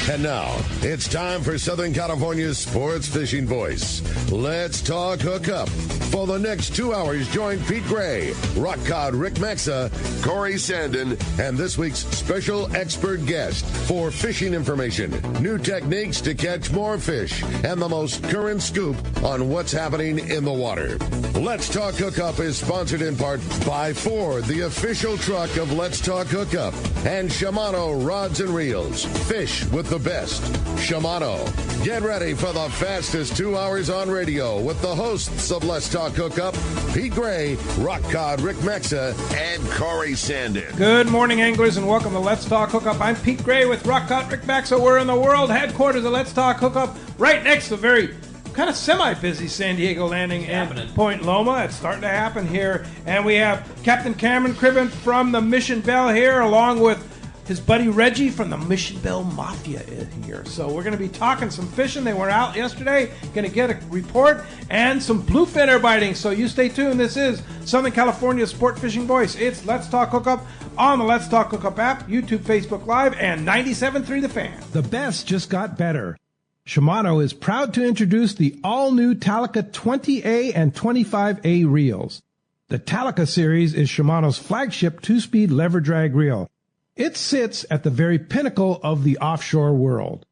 And now, it's time for Southern California's sports fishing voice. Let's talk hookup. For the next 2 hours, join Pete Gray, Rock Cod Rick Maxa, Corey Sandin, and this week's special expert guest for fishing information, new techniques to catch more fish, and the most current scoop on what's happening in the water. Let's Talk Hookup is sponsored in part by Ford, the official truck of Let's Talk Hookup, and Shimano Rods and Reels. Fish with the best. Shimano. Get ready for the fastest 2 hours on radio with the hosts of Let's Talk Hookup, Pete Gray, Rock Cod Rick Maxa, and Corey Sandin. Good morning, anglers, and welcome to Let's Talk Hookup. I'm Pete Gray with Rock Cod Rick Maxa. We're in the world headquarters of Let's Talk Hookup, right next to the very kind of semi-busy San Diego Landing and Point Loma. It's starting to happen here. And we have Captain Cameron Cribben from the Mission Belle here, along with his buddy Reggie from the Mission Belle Mafia here. So we're going to be talking some fishing. They were out yesterday, going to get a report, and some bluefin are biting. So you stay tuned. This is Southern California's sport fishing voice. It's Let's Talk Hookup on the Let's Talk Hookup app, YouTube, Facebook Live, and 97.3 The Fan. The best just got better. Shimano is proud to introduce the all-new Talica 20A and 25A reels. The Talica series is Shimano's flagship two-speed lever drag reel. It sits at the very pinnacle of the offshore world.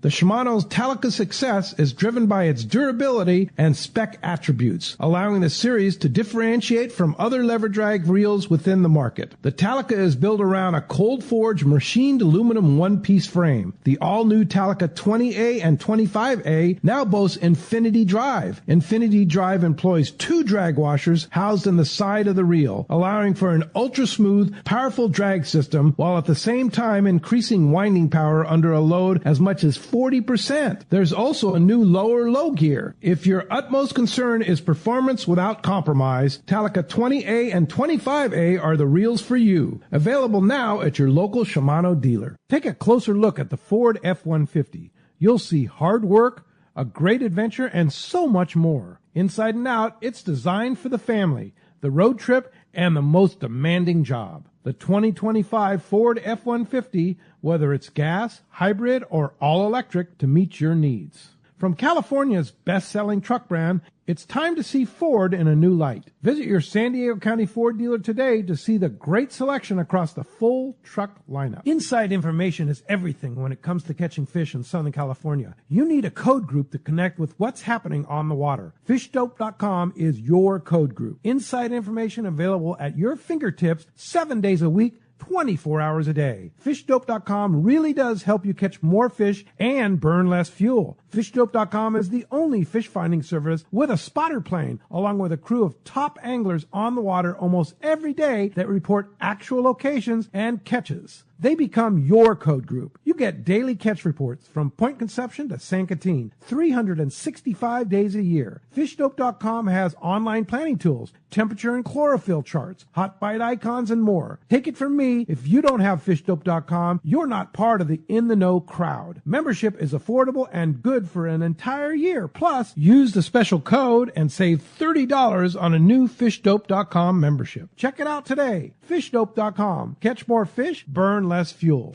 The Shimano's Talica success is driven by its durability and spec attributes, allowing the series to differentiate from other lever drag reels within the market. The Talica is built around a cold-forged machined aluminum one-piece frame. The all-new Talica 20A and 25A now boasts Infinity Drive. Infinity Drive employs two drag washers housed in the side of the reel, allowing for an ultra-smooth, powerful drag system, while at the same time increasing winding power under a load as much as 40%. There's also a new lower low gear. If your utmost concern is performance without compromise, Talica 20A and 25A are the reels for you. Available now at your local Shimano dealer. Take a closer look at the Ford F-150. You'll see hard work, a great adventure, and so much more. Inside and out, it's designed for the family, the road trip, and the most demanding job. The 2025 Ford F-150, whether it's gas, hybrid, or all-electric, to meet your needs. From California's best-selling truck brand, it's time to see Ford in a new light. Visit your San Diego County Ford dealer today to see the great selection across the full truck lineup. Inside information is everything when it comes to catching fish in Southern California. You need a code group to connect with what's happening on the water. FishDope.com is your code group. Inside information available at your fingertips 7 days a week, 24 hours a day. FishDope.com really does help you catch more fish and burn less fuel. FishDope.com is the only fish finding service with a spotter plane, along with a crew of top anglers on the water almost every day that report actual locations and catches. They become your code group. You get daily catch reports from Point Conception to San Quintin, 365 days a year. FishDope.com has online planning tools, temperature and chlorophyll charts, hot bite icons, and more. Take it from me, if you don't have FishDope.com, you're not part of the in-the-know crowd. Membership is affordable and good for an entire year. Plus, use the special code and save $30 on a new FishDope.com membership. Check it out today. FishDope.com. Catch more fish, burn less fuel.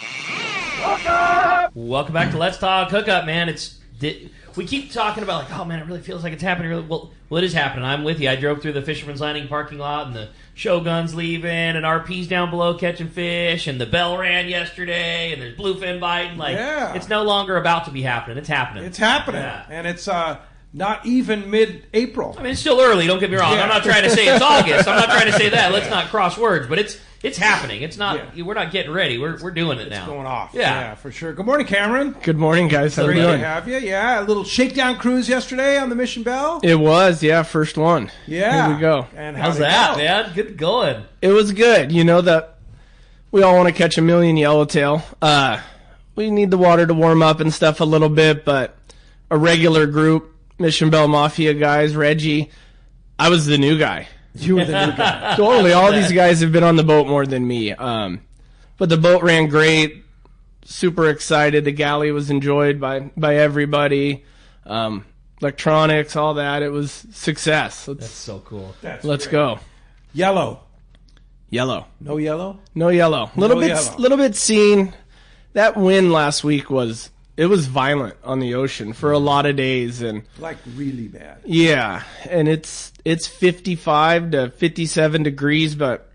Welcome back to Let's Talk Hookup, man. We keep talking about, like, oh man, it really feels like it's happening. Well, it is happening. I'm with you. I drove through the Fisherman's Landing parking lot, and the Shogun's leaving, and RP's down below catching fish, and the Belle ran yesterday, and there's bluefin biting. Like, It's no longer about to be happening. It's happening. It's happening, and it's not even mid-April. I mean, it's still early. Don't get me wrong. Yeah. I'm not trying to say it's August. I'm not trying to say that. Let's not cross words, but it's happening. It's not. We're not getting ready. We're doing it now. It's going off. Yeah, for sure. Good morning, Cameron. Good morning, guys. How are you doing? Great to have you. Yeah, a little shakedown cruise yesterday on the Mission Belle. It was, first one. Yeah. Here we go. And how's that, man? Good going. It was good. You know that we all want to catch a million yellowtail. We need the water to warm up and stuff a little bit, but a regular group, Mission Belle Mafia guys, Reggie, I was the new guy. You were the new guy. Totally. All these guys have been on the boat more than me. But the boat ran great. Super excited. The galley was enjoyed by everybody. Electronics, all that. It was success. That's so cool. Let's go. Yellow. No yellow? No yellow. Little bit seen. That win last week was it was violent on the ocean for a lot of days, and Like really bad. yeah, and it's 55 to 57 degrees, but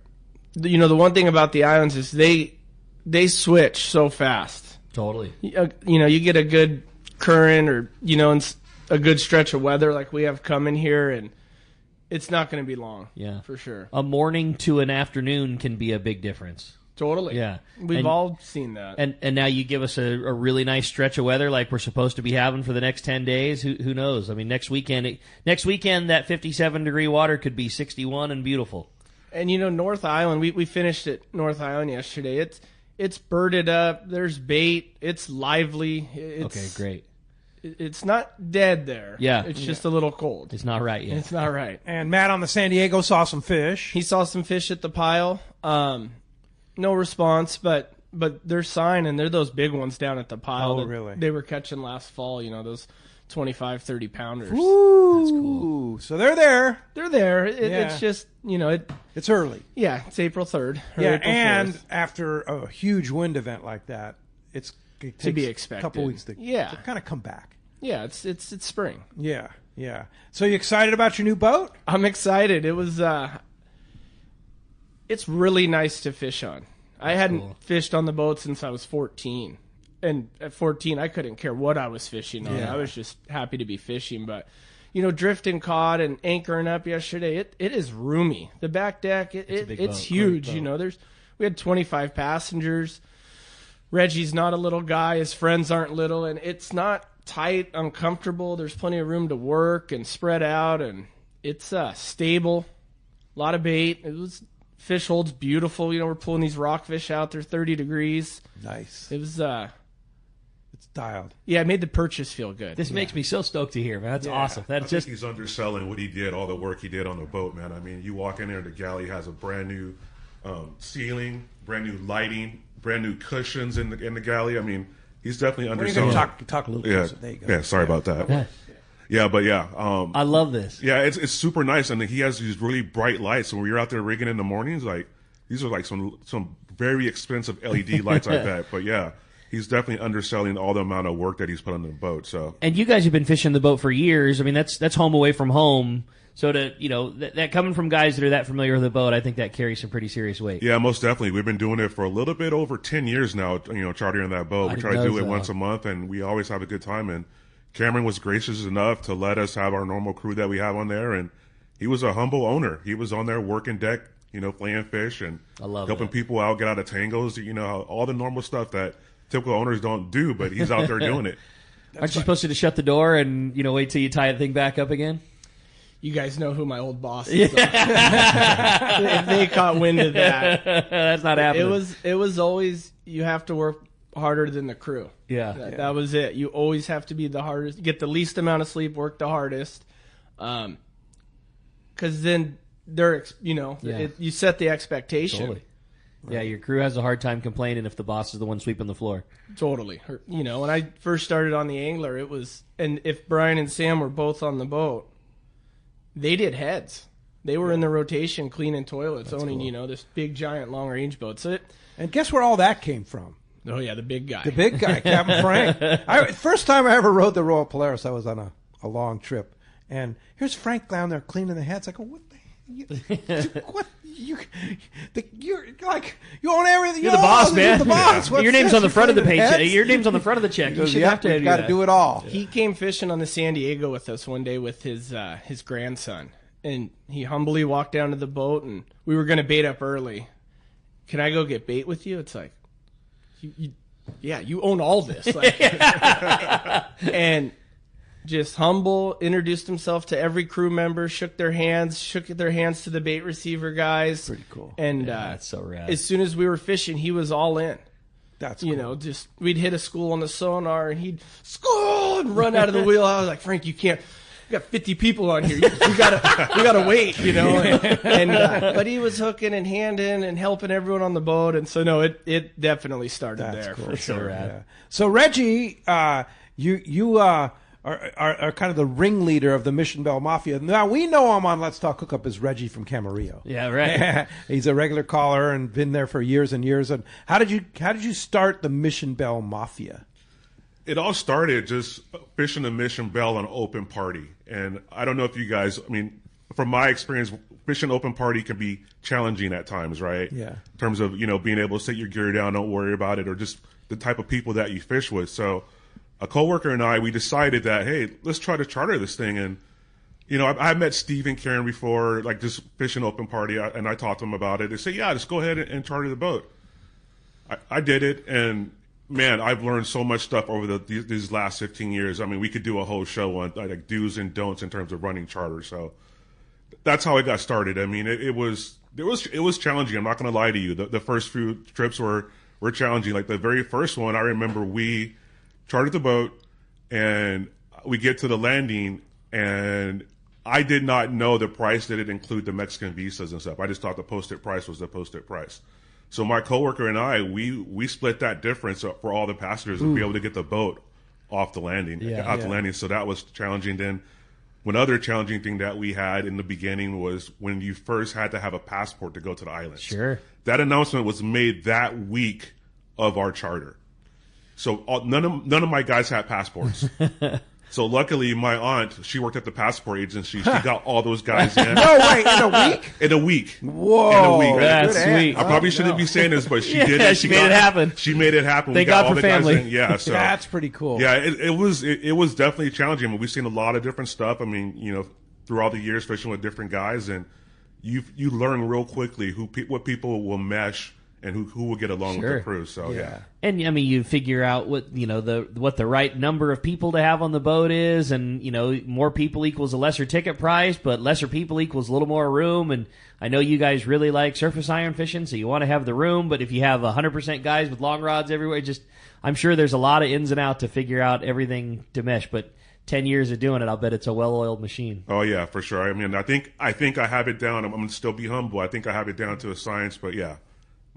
the one thing about the islands is they switch so fast. Totally. You get a good current or a good stretch of weather like we have coming here, and it's not going to be long. Yeah, for sure. A morning to an afternoon can be a big difference. Totally. Yeah. We've all seen that. And now you give us a really nice stretch of weather like we're supposed to be having for the next 10 days. Who knows? I mean, next weekend that 57-degree water could be 61 and beautiful. And North Island, we finished at North Island yesterday. It's birded up. There's bait. It's lively. Okay, great. It's not dead there. Yeah. It's just a little cold. It's not right yet. It's not right. And Matt on the San Diego saw some fish. He saw some fish at the pile. No response, but they're sign, and they're those big ones down at the pile. Oh, really? They were catching last fall, those 25, 30 pounders. Ooh, that's cool. So they're there. They're there. It's just, it's early. Yeah, it's April 3rd. Yeah, April and 4th. after a huge wind event like that, it takes to be expected. a couple weeks to kind of come back. Yeah, it's spring. Yeah. So you excited about your new boat? I'm excited. It was it's really nice to fish on. I hadn't fished on the boat since I was 14. And at 14, I couldn't care what I was fishing on. I was just happy to be fishing. But, drifting cod and anchoring up yesterday, it is roomy. The back deck, it's huge. We had 25 passengers. Reggie's not a little guy. His friends aren't little. And it's not tight, uncomfortable. There's plenty of room to work and spread out. And it's stable. A lot of bait. Fish holds beautiful. We're pulling these rockfish out. They're 30 degrees. Nice. It was it's dialed. Yeah, it made the purchase feel good. This makes me so stoked to hear, man. That's awesome. I think he's underselling what he did, all the work he did on the boat, man. I mean, you walk in there, the galley has a brand new ceiling, brand new lighting, brand new cushions in the galley. I mean, he's definitely underselling. Talk a little closer. There you go. Yeah, sorry about that. Yeah, but yeah. I love this. Yeah, it's super nice, and he has these really bright lights. And when you're out there rigging in the mornings, like these are like some very expensive LED lights like that. But yeah, he's definitely underselling all the amount of work that he's put on the boat. So. And you guys have been fishing the boat for years. I mean, that's home away from home. So that coming from guys that are that familiar with the boat, I think that carries some pretty serious weight. Yeah, most definitely. We've been doing it for a little bit over 10 years now. Chartering that boat. We try to do it once a month, and we always have a good time. And Cameron was gracious enough to let us have our normal crew that we have on there, and he was a humble owner. He was on there working deck, flaying fish and helping people out, get out of tangles, all the normal stuff that typical owners don't do, but he's out there doing it. Aren't you supposed to shut the door and wait till you tie the thing back up again? You guys know who my old boss is. If they caught wind of that, that's not happening. It was always you have to work harder than the crew. Yeah. That was it. You always have to be the hardest, get the least amount of sleep, work the hardest. Because then you set the expectation. Totally. Right. Yeah, your crew has a hard time complaining if the boss is the one sweeping the floor. Totally. When I first started on the Angler, and if Brian and Sam were both on the boat, they did heads. They were in the rotation cleaning toilets, owning, this big, giant, long-range boat. And guess where all that came from? Oh, yeah, the big guy. The big guy, Captain Frank. First time I ever rode the Royal Polaris, I was on a long trip. And here's Frank down there cleaning the heads. I go, what the hell? What? You're like, you own everything. You're the boss, man. You're the boss. Your name's on the front of the paycheck. Your name's on the front of the check. You should have to got to do it all. He came fishing on the San Diego with us one day with his grandson. And he humbly walked down to the boat, and we were going to bait up early. Can I go get bait with you? It's like, you own all this. And just humble, introduced himself to every crew member, shook their hands to the bait receiver guys. Pretty cool. And that's so rad. As soon as we were fishing, he was all in. That's cool. Just we'd hit a school on the sonar, and he'd school and run out of the wheel. I was like, Frank, you can't. We got 50 people on here. We gotta wait, but he was hooking and handing and helping everyone on the boat, and so no, it definitely started there cool. for sure. Yeah. So Reggie, you are kind of the ringleader of the Mission Belle Mafia. Now we know him on Let's Talk Hookup as Reggie from Camarillo. Yeah, right. He's a regular caller and been there for years and years. And how did you start the Mission Belle Mafia? it all started just fishing the Mission Belle on open party. And I don't know if you guys, I mean, from my experience, fishing open party can be challenging at times, right? Yeah. In terms of, being able to set your gear down, don't worry about it, or just the type of people that you fish with. So a coworker and I, we decided that, hey, let's try to charter this thing. And, I met Steve and Karen before, like just fishing open party, and I talked to them about it. They said, yeah, just go ahead and charter the boat. I did it, and man, I've learned so much stuff over these last 15 years. I mean, we could do a whole show on like do's and don'ts in terms of running charters. So that's how it got started. I mean, it was challenging. I'm not going to lie to you. The first few trips were challenging. Like the very first one, I remember we chartered the boat and we get to the landing, and I did not know the price that it include the Mexican visas and stuff. I just thought the posted price was the posted price. So my coworker and I, we split that difference for all the passengers to be able to get the boat off the landing, the landing. So that was challenging. Then one other challenging thing that we had in the beginning was when you first had to have a passport to go to the islands. Sure. That announcement was made that week of our charter. So none of my guys had passports. So luckily, my aunt, she worked at the passport agency. She got all those guys in. No way, in a week? In a week. Whoa. In a week. That's sweet. I probably shouldn't be saying this, but she did it. She made it happen. She made it happen. Thank We got God all for the guys family. in. Yeah, so That's pretty cool. yeah, it was definitely challenging. I mean, we've seen a lot of different stuff. I mean, through all the years fishing with different guys, and you learn real quickly what people will mesh and who will get along with the crew. So yeah. And I mean, you figure out what what the right number of people to have on the boat is, and more people equals a lesser ticket price, but lesser people equals a little more room. And I know you guys really like surface iron fishing, so you want to have the room. But if you have 100% guys with long rods everywhere, I'm sure there's a lot of ins and outs to figure out everything to mesh. But 10 years of doing it, I'll bet it's a well-oiled machine. Oh yeah, for sure. I mean, I think I have it down. I'm gonna still be humble. I think I have it down to a science, but yeah.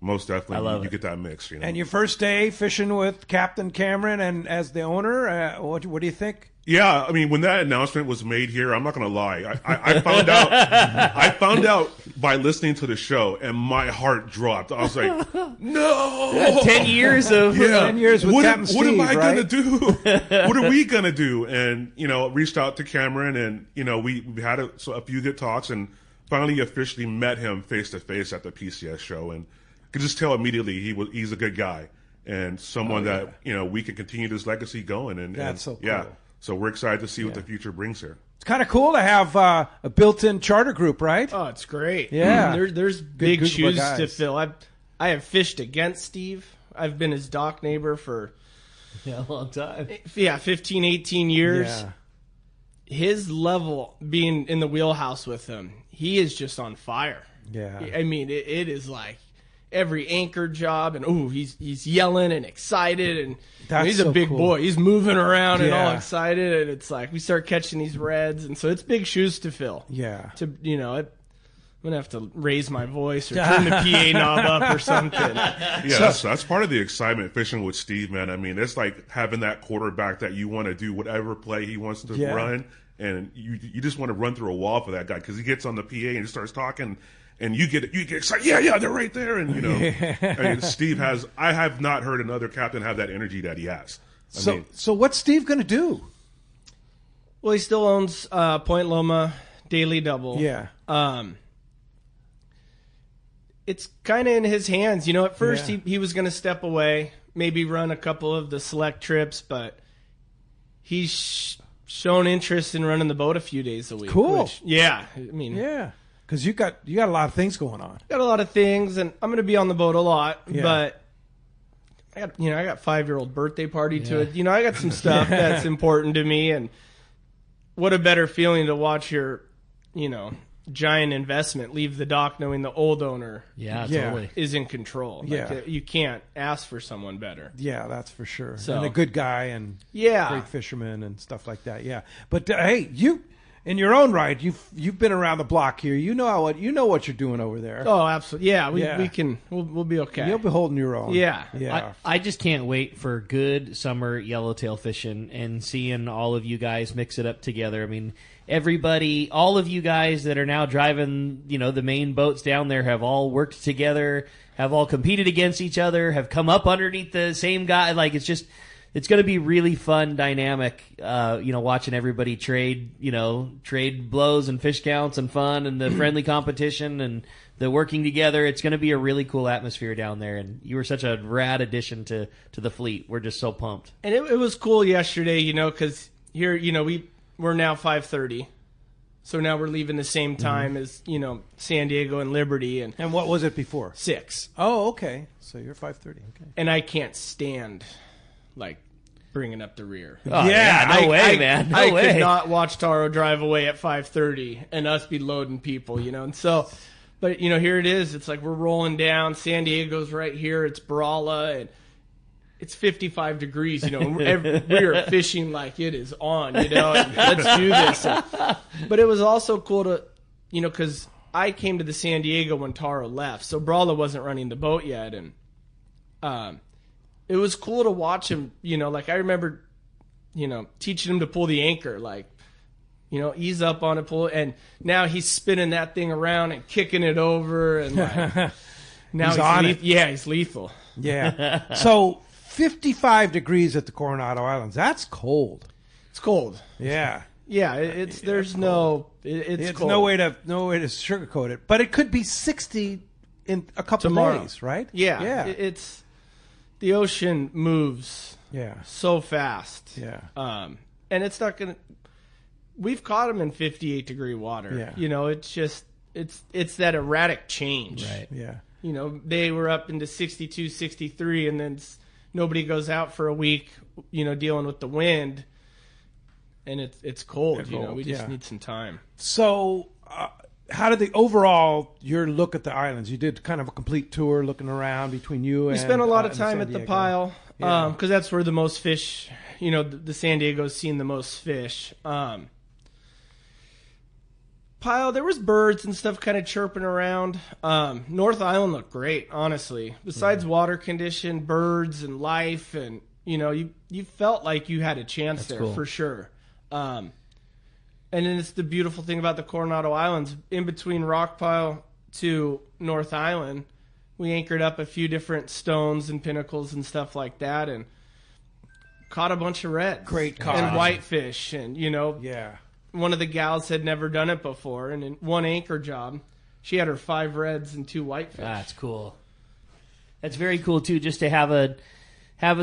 Most definitely, you get that mix. And your first day fishing with Captain Cameron and as the owner, what do you think? Yeah, I mean, when that announcement was made here, I'm not going to lie. I found out. I found out by listening to the show, and my heart dropped. I was like, "No!" 10 years of 10 years with Captain Steve. What am I going to do? What are we going to do? And reached out to Cameron, and we had a few good talks, and finally officially met him face to face at the PCS show, and could just tell immediately he's a good guy and someone that we can continue this legacy going. And that's so cool. Yeah, so we're excited to see what the future brings here. It's kind of cool to have a built-in charter group, right? Oh, it's great. Yeah, there's big shoes to fill. I have fished against Steve. I've been his dock neighbor for a long time. 15, 18 years. Yeah. His level, being in the wheelhouse with him, he is just on fire. Yeah, I mean, it is like every anchor job, and he's yelling and excited, and he's a big boy. He's moving around and all excited, and it's like we start catching these reds, and so it's big shoes to fill. Yeah, I'm gonna have to raise my voice or turn the PA knob up or something. Yeah, that's part of the excitement fishing with Steve, man. I mean, it's like having that quarterback that you want to do whatever play he wants to run, and you just want to run through a wall for that guy because he gets on the PA and he starts talking. And you get excited. Yeah, they're right there. And I mean, Steve I have not heard another captain have that energy that he has. So what's Steve going to do? Well, he still owns Point Loma Daily Double. Yeah. It's kind of in his hands. At first he was going to step away, maybe run a couple of the select trips, but he's shown interest in running the boat a few days a week. Cool. Yeah. Because you got a lot of things going on. Got a lot of things, and I'm going to be on the boat a lot. Yeah. But I got 5-year-old birthday party to it. I got some stuff that's important to me, and what a better feeling to watch your, giant investment leave the dock knowing the old owner totally is in control. Like, you can't ask for someone better. Yeah, that's for sure. So, and a good guy and great fisherman and stuff like that. Yeah, but hey, you. In your own right, you've been around the block here. You know what you're doing over there. Oh, absolutely. Yeah, we can. We'll be okay. You'll be holding your own. Yeah. I just can't wait for good summer yellowtail fishing and seeing all of you guys mix it up together. I mean, everybody, all of you guys that are now driving, the main boats down there have all worked together, have all competed against each other, have come up underneath the same guy. Like, it's just it's going to be really fun, dynamic, watching everybody trade blows and fish counts and fun and the friendly competition and the working together. It's going to be a really cool atmosphere down there, and you were such a rad addition to the fleet. We're just so pumped. And it was cool yesterday, because here, we're now 5:30. So now we're leaving the same time as, San Diego and Liberty. And what was it before? 6. Oh, okay. So you're 5:30. Okay. And I can't stand, bringing up the rear. Oh, yeah, no way, man. No way. I could not watch Taro drive away at 5:30 and us be loading people, And so, but, here it is. It's like we're rolling down. San Diego's right here. It's Brala, and it's 55 degrees, and we are fishing like it is on, and let's do this. But it was also cool to, because I came to the San Diego when Taro left, so Brala wasn't running the boat yet, and it was cool to watch him, I remember, teaching him to pull the anchor, ease up on a pull, and now he's spinning that thing around and kicking it over, and now he's on it. Yeah, he's lethal. Yeah. So 55 degrees at the Coronado Islands. That's cold. It's cold. Yeah. Yeah, it's cold. No way to sugarcoat it. But it could be 60 in a couple of days, right? Yeah. Yeah. It's the ocean moves. Yeah. So fast. Yeah. And it's not gonna. We've caught them in 58 degree water. Yeah. It's just it's that erratic change. Right. Yeah. They were up into 62, 63, and then nobody goes out for a week, dealing with the wind, and it's cold. We just need some time. So, how did your look at the islands? You did kind of a complete tour, looking around between you and. We spent a lot of time at the Pile, because that's where the most fish. The San Diego's seen the most fish. Pile, there was birds and stuff kind of chirping around. North Island looked great, honestly. Besides water condition, birds and life, and you felt like you had a chance there for sure. And then it's the beautiful thing about the Coronado Islands. In between Rockpile to North Island, we anchored up a few different stones and pinnacles and stuff like that, and caught a bunch of reds. Great caught. And whitefish, and Yeah. One of the gals had never done it before, and in one anchor job, she had her 5 reds and 2 whitefish. That's cool. That's very cool too, just to have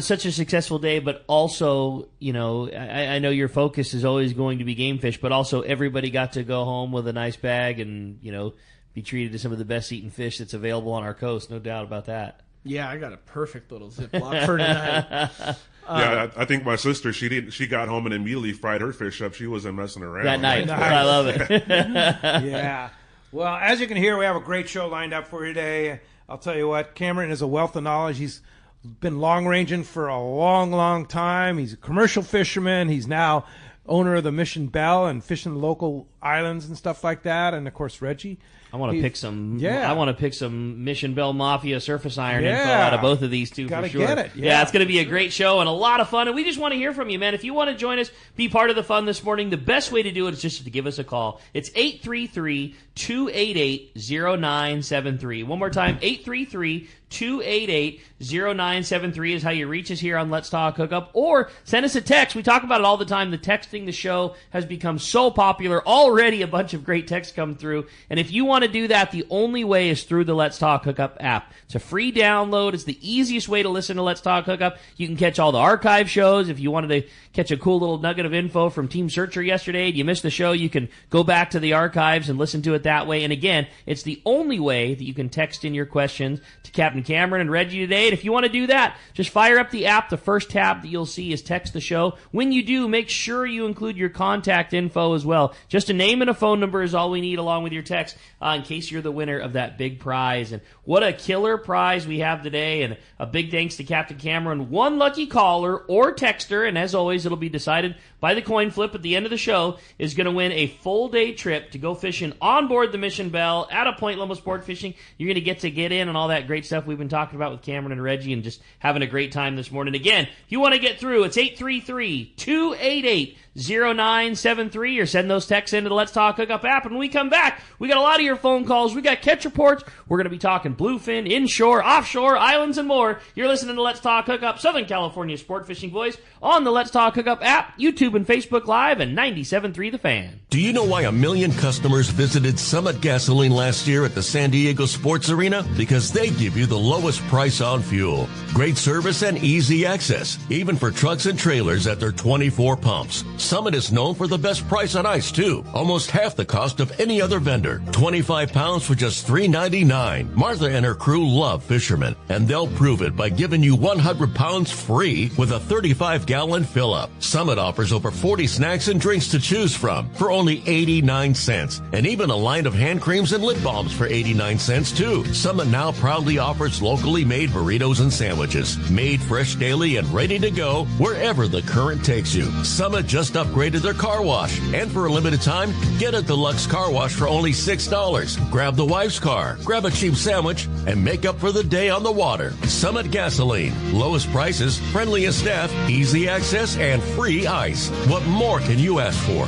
such a successful day. But also, I know your focus is always going to be game fish, but also everybody got to go home with a nice bag and be treated to some of the best eaten fish that's available on our coast. No doubt about that. Yeah, I got a perfect little Ziploc for tonight. I think my sister, she got home and immediately fried her fish up. She wasn't messing around. That night. I love it. Yeah. Well, as you can hear, we have a great show lined up for you today. I'll tell you what, Cameron is a wealth of knowledge. He's been long-ranging for a long, long time. He's a commercial fisherman. He's now owner of the Mission Belle and fishing local islands and stuff like that. And, of course, Reggie. I want to pick some. Yeah. I want to pick some Mission Belle Mafia surface iron info out of both of these two for sure. Get it. Yeah, it's going to be a great show and a lot of fun. And we just want to hear from you, man. If you want to join us, be part of the fun this morning, the best way to do it is just to give us a call. It's 833-288-0973. One more time, 833-288-0973 is how you reach us here on Let's Talk Hookup, or send us a text. We talk about it all the time. The texting the show has become so popular. Already a bunch of great texts come through. And if you want to do that, the only way is through the Let's Talk Hookup app. It's a free download. It's the easiest way to listen to Let's Talk Hookup. You can catch all the archive shows. If you wanted to catch a cool little nugget of info from Team Searcher yesterday, and you missed the show, you can go back to the archives and listen to it that way. And again, it's the only way that you can text in your questions to Captain Cameron and Reggie today. And if you want to do that, just fire up the app. The first tab that you'll see is text the show. When you do, make sure you include your contact info as well. Just a name and a phone number is all we need along with your text in case you're the winner of that big prize. And what a killer prize we have today. And a big thanks to Captain Cameron. One lucky caller or texter, and as always, it'll be decided by the coin flip at the end of the show, is going to win a full day trip to go fishing on board the Mission Belle at a Point Loma Sport Fishing. You're going to get in and all that great stuff we've been talking about with Cameron and Reggie, and just having a great time this morning. Again, if you want to get through, it's 833-288-0973, or send those texts into the Let's Talk Hookup app. And when we come back, we got a lot of your phone calls. We got catch reports. We're going to be talking bluefin, inshore, offshore, islands, and more. You're listening to Let's Talk Hookup, Southern California sport fishing voice, on the Let's Talk Hookup app, YouTube and Facebook Live, and 97.3 The Fan. Do you know why 1 million customers visited Summit Gasoline last year at the San Diego Sports Arena? Because they give you the lowest price on fuel. Great service and easy access, even for trucks and trailers at their 24 pumps. Summit is known for the best price on ice, too. Almost half the cost of any other vendor. 25 pounds for just $3.99. Martha and her crew love fishermen, and they'll prove it by giving you 100 pounds free with a 35-gallon fill-up. Summit offers over 40 snacks and drinks to choose from for only 89 cents, and even a line of hand creams and lip balms for 89 cents, too. Summit now proudly offers locally made burritos and sandwiches, made fresh daily and ready to go wherever the current takes you. Summit just upgraded their car wash, and for a limited time, get a deluxe car wash for only $6. Grab the wife's car, grab a cheap sandwich, and make up for the day on the water. Summit Gasoline. Lowest prices, friendliest staff, easy access, and free ice. What more can you ask for?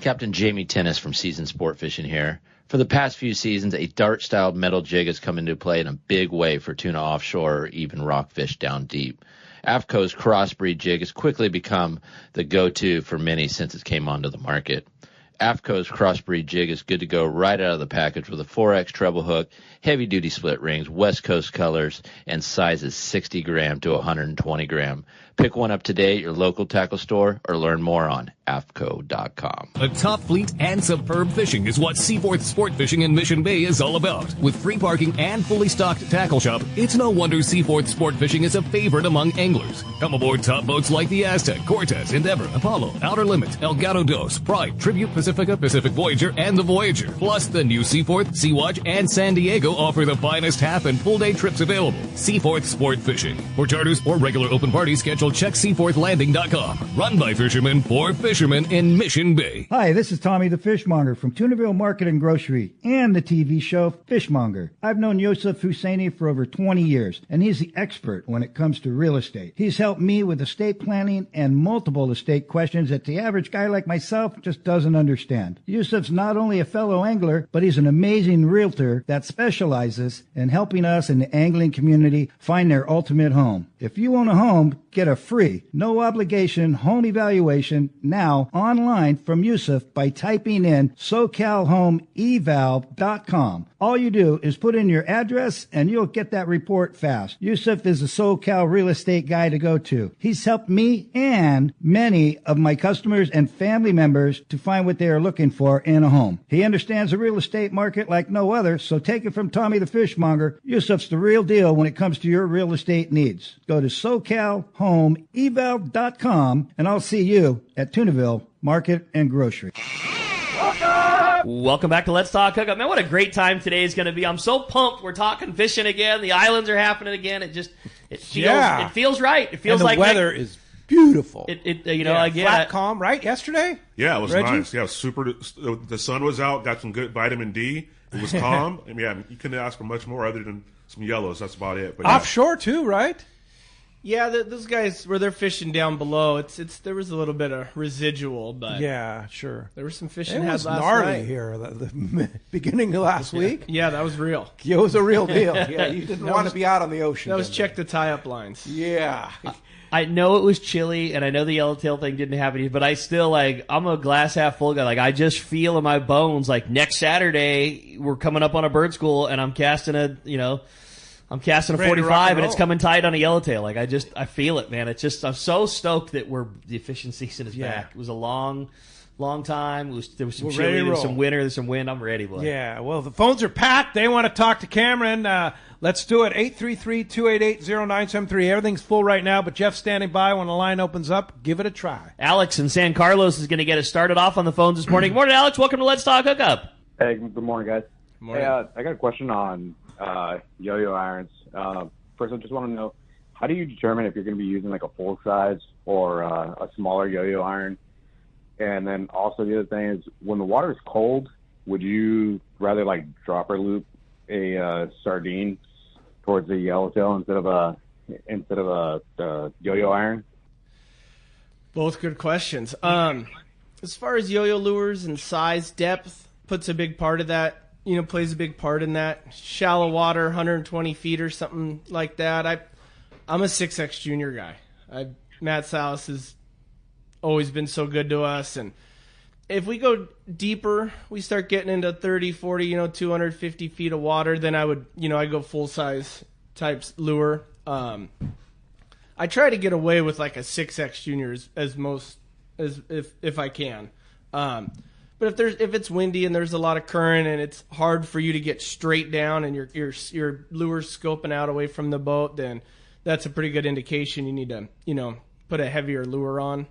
Captain Jamie Tennis from Seasoned Sport Fishing here. For the past few seasons, a dart-styled metal jig has come into play in a big way for tuna offshore or even rockfish down deep. AFTCO's crossbreed jig has quickly become the go-to for many since it came onto the market. AFTCO's crossbreed jig is good to go right out of the package with a 4X treble hook, heavy-duty split rings, West Coast colors, and sizes 60 gram to 120 gram. Pick one up today at your local tackle store or learn more on AFTCO.com. A top fleet and superb fishing is what Seaforth Sport Fishing in Mission Bay is all about. With free parking and fully stocked tackle shop, it's no wonder Seaforth Sport Fishing is a favorite among anglers. Come aboard top boats like the Aztec, Cortez, Endeavor, Apollo, Outer Limit, El Gato Dos, Pride, Tribute Pacifica, Pacific Voyager, and the Voyager. Plus, the new Seaforth, Sea-Watch, and San Diego offer the finest half and full day trips available. Seaforth Sport Fishing. For charters or regular open parties scheduled, check SeaforthLanding.com. Run by fishermen for fishermen in Mission Bay. Hi, this is Tommy the Fishmonger from Tunaville Market and Grocery and the TV show Fishmonger. I've known Yosef Husseini for over 20 years, and he's the expert when it comes to real estate. He's helped me with estate planning and multiple estate questions that the average guy like myself just doesn't understand. Yosef's not only a fellow angler, but he's an amazing realtor that specializes in helping us in the angling community find their ultimate home. If you own a home, get a free, no obligation home evaluation now online from Yusuf by typing in SoCalHomeEval.com. All you do is put in your address and you'll get that report fast. Yusuf is a SoCal real estate guy to go to. He's helped me and many of my customers and family members to find what they are looking for in a home. He understands the real estate market like no other, so take it from Tommy the Fishmonger. Yusuf's the real deal when it comes to your real estate needs. Go to SoCalHomeEval.com and I'll see you at Tunaville Market and Grocery. Welcome back to Let's Talk Hookup. Man, what a great time today is going to be. I'm so pumped. We're talking fishing again. The islands are happening again. It feels right. It feels and like the weather is beautiful. Flat, calm, right? Yesterday? Yeah, it was Reggie? nice. Yeah, it was super. The sun was out, got some good vitamin D. It was calm. I mean, yeah, you couldn't ask for much more other than some yellows. That's about it. But offshore too, right? Yeah, those guys where they're fishing down below, there was a little bit of residual, but yeah, sure. There was some fishing. It was gnarly here the beginning of last week. Yeah, that was real. It was a real deal. Yeah, you didn't want to be out on the ocean. That was check the tie-up lines. Yeah. I know it was chilly, and I know the yellowtail thing didn't happen, but I still, I'm a glass half full guy. I just feel in my bones, next Saturday, we're coming up on a bird school, and I'm casting a 45, and it's coming tight on a yellowtail. I feel it, man. It's just, I'm so stoked that the fishing season is back. It was a long time. There was some chilly, there was some winter, there's some wind. I'm ready, boy. Yeah, well, the phones are packed. They want to talk to Cameron. Let's do it. 833-288-0973. Everything's full right now, but Jeff's standing by. When the line opens up, give it a try. Alex in San Carlos is going to get us started off on the phones this morning. Good morning, Alex. Welcome to Let's Talk Hookup. Hey, good morning, guys. Good morning. Hey, I got a question on yo-yo irons. First, I just want to know, how do you determine if you're going to be using a full size or a smaller yo-yo iron? And then also the other thing is, when the water is cold, would you rather dropper loop a sardine towards the yellowtail instead of a yo-yo iron? Both good questions. As far as yo-yo lures and size, depth puts a big part of that plays a big part in that. Shallow water, 120 feet or something like that. I'm a 6X junior guy. Matt Salas has always been so good to us, and if we go deeper, we start getting into 30, 40, 250 feet of water, then I would, I go full-size types lure. I try to get away with like a 6X junior if I can. But if it's windy and there's a lot of current and it's hard for you to get straight down and your lure's scoping out away from the boat, then that's a pretty good indication you need to, put a heavier lure on.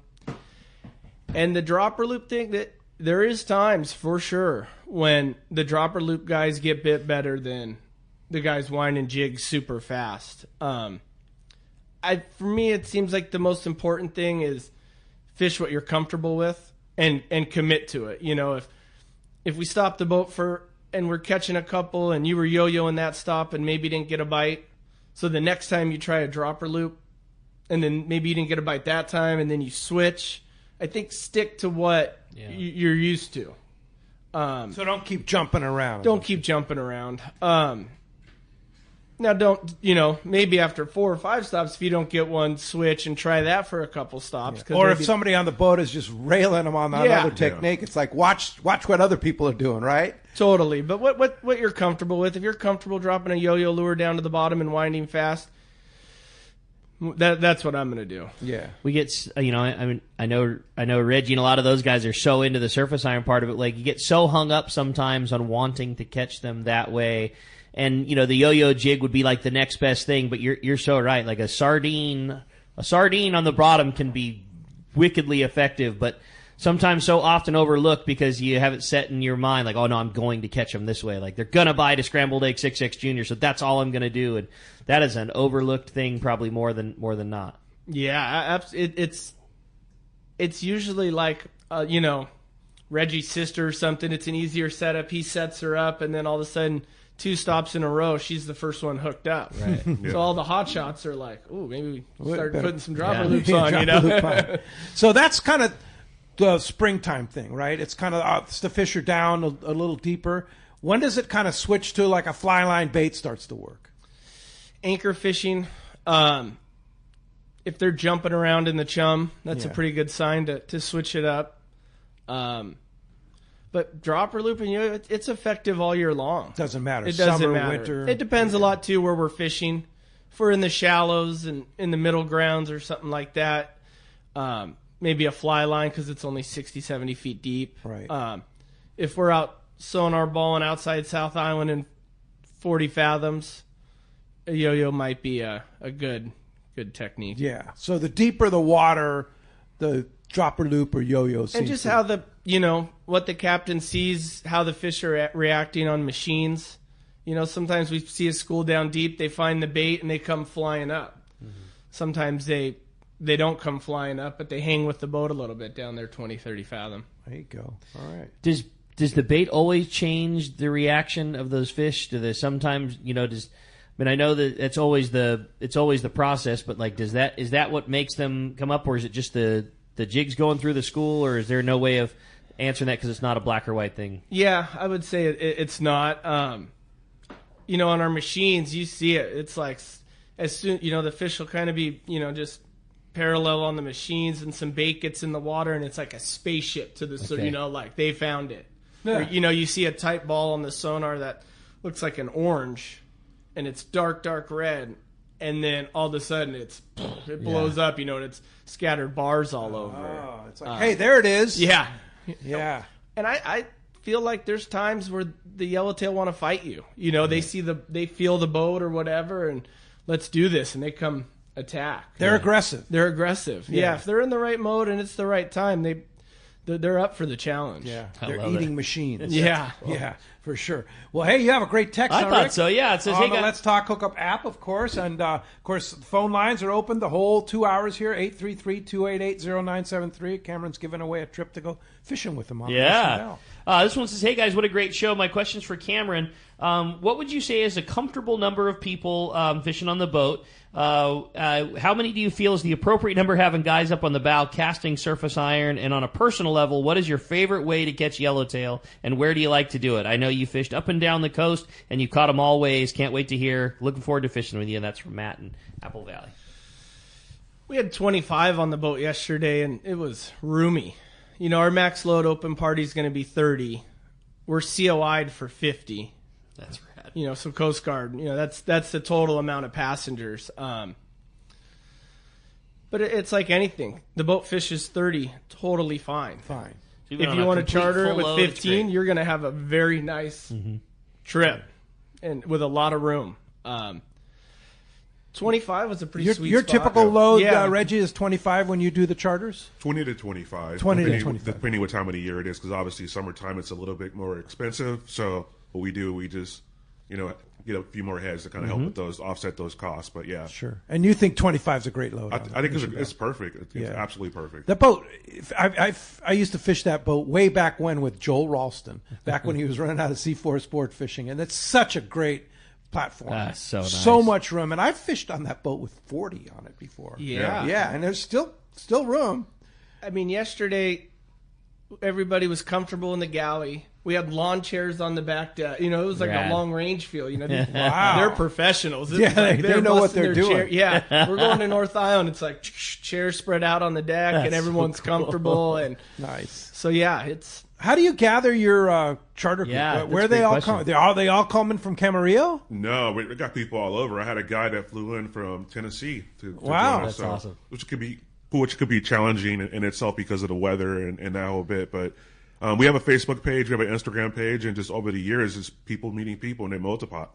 And the dropper loop thing, that there is times for sure when the dropper loop guys get bit better than the guys winding jigs super fast. For me, it seems like the most important thing is fish what you're comfortable with and commit to it. If we stop the boat and we're catching a couple and you were yo-yoing that stop and maybe didn't get a bite, so the next time you try a dropper loop and then maybe you didn't get a bite that time and then you switch, I think stick to what you're used to. So don't keep jumping around. Don't keep jumping around. Now don't, maybe after 4 or 5 stops, if you don't get one, switch and try that for a couple stops. Or if somebody on the boat is just railing them on that other technique, it's like watch what other people are doing, right? Totally. But what you're comfortable with, if you're comfortable dropping a yo-yo lure down to the bottom and winding fast, that's what I'm going to do. Yeah. We get, I know Reggie and a lot of those guys are so into the surface iron part of it. Like, you get so hung up sometimes on wanting to catch them that way. And, the yo-yo jig would be like the next best thing, but you're so right. Like a sardine on the bottom can be wickedly effective, but sometimes so often overlooked because you have it set in your mind, like, oh no, I'm going to catch them this way. Like, they're gonna bite a scrambled egg 6X junior, so that's all I'm gonna do. And that is an overlooked thing, probably more than not. Yeah, it's usually like Reggie's sister or something. It's an easier setup. He sets her up, and then all of a sudden, 2 stops in a row, she's the first one hooked up. Right. Yeah. So all the hot shots are like, ooh, maybe we start putting some dropper loops on. So that's kind of the springtime thing, right? It's kind of the fish are down a little deeper. When does it kind of switch to like a fly line bait starts to work? Anchor fishing. If they're jumping around in the chum, that's a pretty good sign to switch it up. But dropper looping, it's effective all year long. Doesn't matter. It doesn't Summer, matter. winter. It depends a lot too where we're fishing. If we're in the shallows and in the middle grounds or something like that, maybe a fly line because it's only 60, 70 feet deep. Right. If we're out sonar balling outside South Island in 40 fathoms, a yo-yo might be a good technique. Yeah. So the deeper the water, the dropper loop or yo-yo seems and just how the what the captain sees, how the fish are reacting on machines. Sometimes we see a school down deep, they find the bait and they come flying up. Mm-hmm. Sometimes they don't come flying up, but they hang with the boat a little bit down there 20, 30 fathom. There you go. All right. Does the bait always change the reaction of those fish? Do they sometimes, I know that it's always the process, but like, is that what makes them come up, or is it just the jigs going through the school, or is there no way of answering that because it's not a black or white thing? Yeah, I would say it's not. On our machines, you see it. It's like as soon, the fish will kind of be, just parallel on the machines, and some bait gets in the water, and it's like a spaceship to the, okay. like they found it. Yeah. Or, you see a tight ball on the sonar that looks like an orange, and it's dark red, and then all of a sudden it blows up, and it's scattered bars all over. Oh, it's like, hey, there it is. Yeah. Yeah. And I feel like there's times where the yellowtail want to fight you. They feel the boat or whatever, and let's do this, and they come attack. They're aggressive. They're aggressive. Yeah. If they're in the right mode and it's the right time, they're up for the challenge. Yeah. They're eating machines. Yeah. Yeah, for sure. Well, hey, you have a great text. I thought Rick? so. Yeah. It says, on hey, the Let's Talk Hookup app, of course. And, of course, the phone lines are open the whole 2 hours here, 833-288-0973. Cameron's giving away a trip to go fishing with him on Yeah. This one says, hey, guys, what a great show. My question's for Cameron. What would you say is a comfortable number of people fishing on the boat? How many do you feel is the appropriate number having guys up on the bow casting surface iron? And on a personal level, what is your favorite way to catch yellowtail, and where do you like to do it? I know you fished up and down the coast, and you caught them all ways. Can't wait to hear. Looking forward to fishing with you. That's from Matt in Apple Valley. We had 25 on the boat yesterday, and it was roomy. You know, our max load open party is going to be 30. We're COI'd for 50. That's rad. You know, so Coast Guard, you know, that's the total amount of passengers. But it's like anything. The boat fishes 30, totally fine. Fine. So If you want to charter it with 15, you're going to have a very nice trip and with a lot of room. 25 was a pretty sweet Your spot. typical load, Reggie, is 25 when you do the charters? 20 to 25. 20 to 25. Depending what time of the year it is, because obviously summertime it's a little bit more expensive. So what we do, we just, you know, get a few more heads to kind of help with those, offset those costs. But yeah. Sure. And you think 25 is a great load? I think it's perfect. It's absolutely perfect. That boat, I used to fish that boat way back when with Joel Ralston, back when he was running out of C4 Sport Fishing. And it's such a great platform. So nice. So much room. And I've fished on that boat with 40 on it before. Yeah. Yeah, and there's still room. I mean, yesterday, everybody was comfortable in the galley. We had lawn chairs on the back deck. You know, it was like a long range field. You know, they're professionals. It's they know what they're doing. We're going to North Island. It's like chairs spread out on the deck, and everyone's comfortable. And nice. So yeah, it's. How do you gather your charter group? Where are they all coming? Are they all coming from Camarillo? No, we got people all over. I had a guy that flew in from Tennessee to join us. That's awesome. Which could be challenging in itself because of the weather and that whole bit. But we have a Facebook page, we have an Instagram page, and just over the years, it's people meeting people, and they multiply.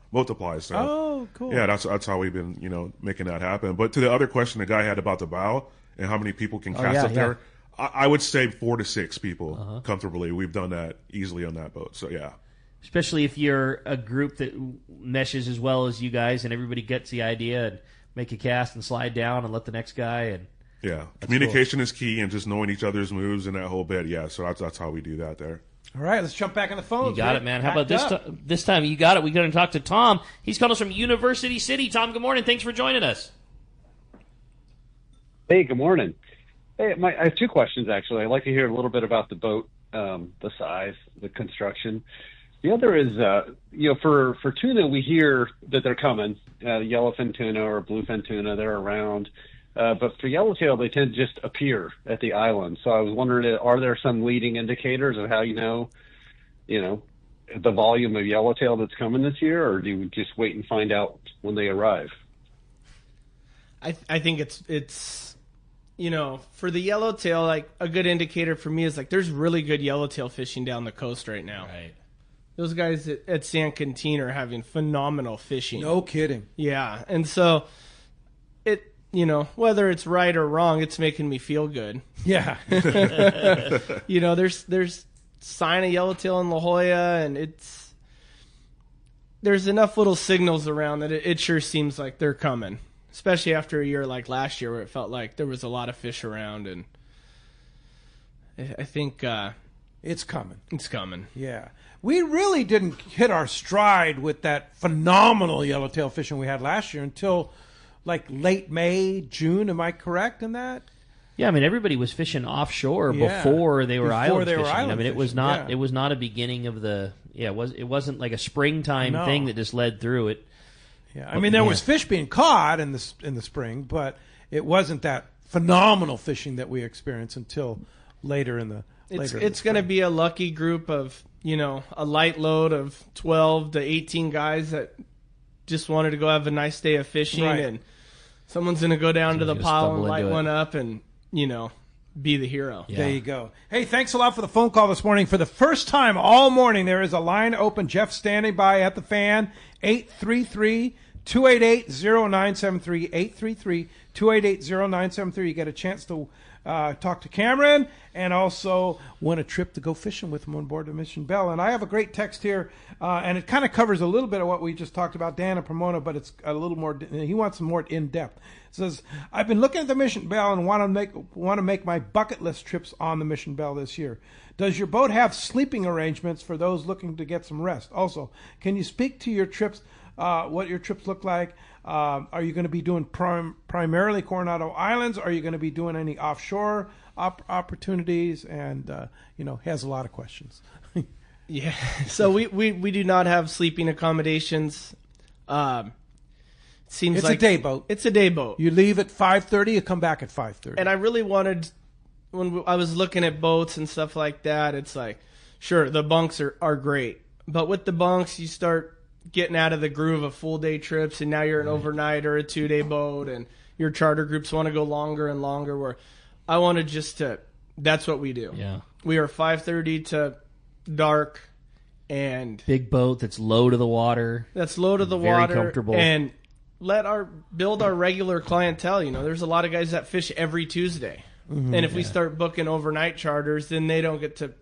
So, cool. Yeah, that's how we've been, making that happen. But to the other question the guy had about the bow and how many people can cast up there, I would say 4 to 6 people comfortably. We've done that easily on that boat. So yeah. Especially if you're a group that meshes as well as you guys, and everybody gets the idea and make a cast and slide down and let the next guy and. Yeah, communication is key, and just knowing each other's moves and that whole bit. Yeah, so that's how we do that there. All right, let's jump back on the phone. You got it, man. How about this time? You got it. We're going to talk to Tom. He's calling us from University City. Tom, good morning. Thanks for joining us. Hey, good morning. Hey, I have 2 questions, actually. I'd like to hear a little bit about the boat, the size, the construction. The other is, for tuna, we hear that they're coming, yellowfin tuna or bluefin tuna, they're around. But for yellowtail, they tend to just appear at the island. So I was wondering, are there some leading indicators of how you know, the volume of yellowtail that's coming this year, or do you just wait and find out when they arrive? I think it's for the yellowtail, like a good indicator for me is like there's really good yellowtail fishing down the coast right now. Right. Those guys at San Quintin are having phenomenal fishing. No kidding. Yeah, and so whether it's right or wrong, it's making me feel good. Yeah. There's sign of yellowtail in La Jolla, and there's enough little signals around that it sure seems like they're coming, especially after a year like last year where it felt like there was a lot of fish around, and I think it's coming. It's coming. Yeah. We really didn't hit our stride with that phenomenal yellowtail fishing we had last year until like late May, June. Am I correct in that? Yeah, I mean everybody was fishing offshore before they were island fishing. I mean it was not a beginning of the it wasn't like a springtime thing that just led through it. Yeah, I mean there was fish being caught in the spring, but it wasn't that phenomenal fishing that we experienced until later in the. It's going to be a lucky group of a light load of 12 to 18 guys that just wanted to go have a nice day of fishing, and someone's going to go down to the pile and light one up and, be the hero. Yeah. There you go. Hey, thanks a lot for the phone call this morning. For the first time all morning, there is a line open. Jeff standing by at the fan, 833-288-0973, 833-288-0973. You get a chance to talk to Cameron, and also win a trip to go fishing with him on board the Mission Belle. And I have a great text here, and it kind of covers a little bit of what we just talked about, Dan and Pomona, but it's a little more. He wants some more in depth. It says, I've been looking at the Mission Belle and want to make my bucket list trips on the Mission Belle this year. Does your boat have sleeping arrangements for those looking to get some rest? Also, can you speak to your trips? What your trips look like? Are you going to be doing primarily Coronado Islands? Are you going to be doing any offshore opportunities? And he has a lot of questions. Yeah, so we do not have sleeping accommodations. Seems it's like a day boat. It's a day boat. You leave at 5:30. You come back at 5:30. And I really wanted, when I was looking at boats and stuff like that, it's like, sure, the bunks are great, but with the bunks, you start getting out of the groove of full day trips, and now you're an overnight or a 2-day boat, and your charter groups want to go longer and longer. Where I wanted that's what we do. Yeah, we are 5:30 to dark, and big boat that's low to the water. Very comfortable, and build our regular clientele. There's a lot of guys that fish every Tuesday, and if we start booking overnight charters, then they don't get to.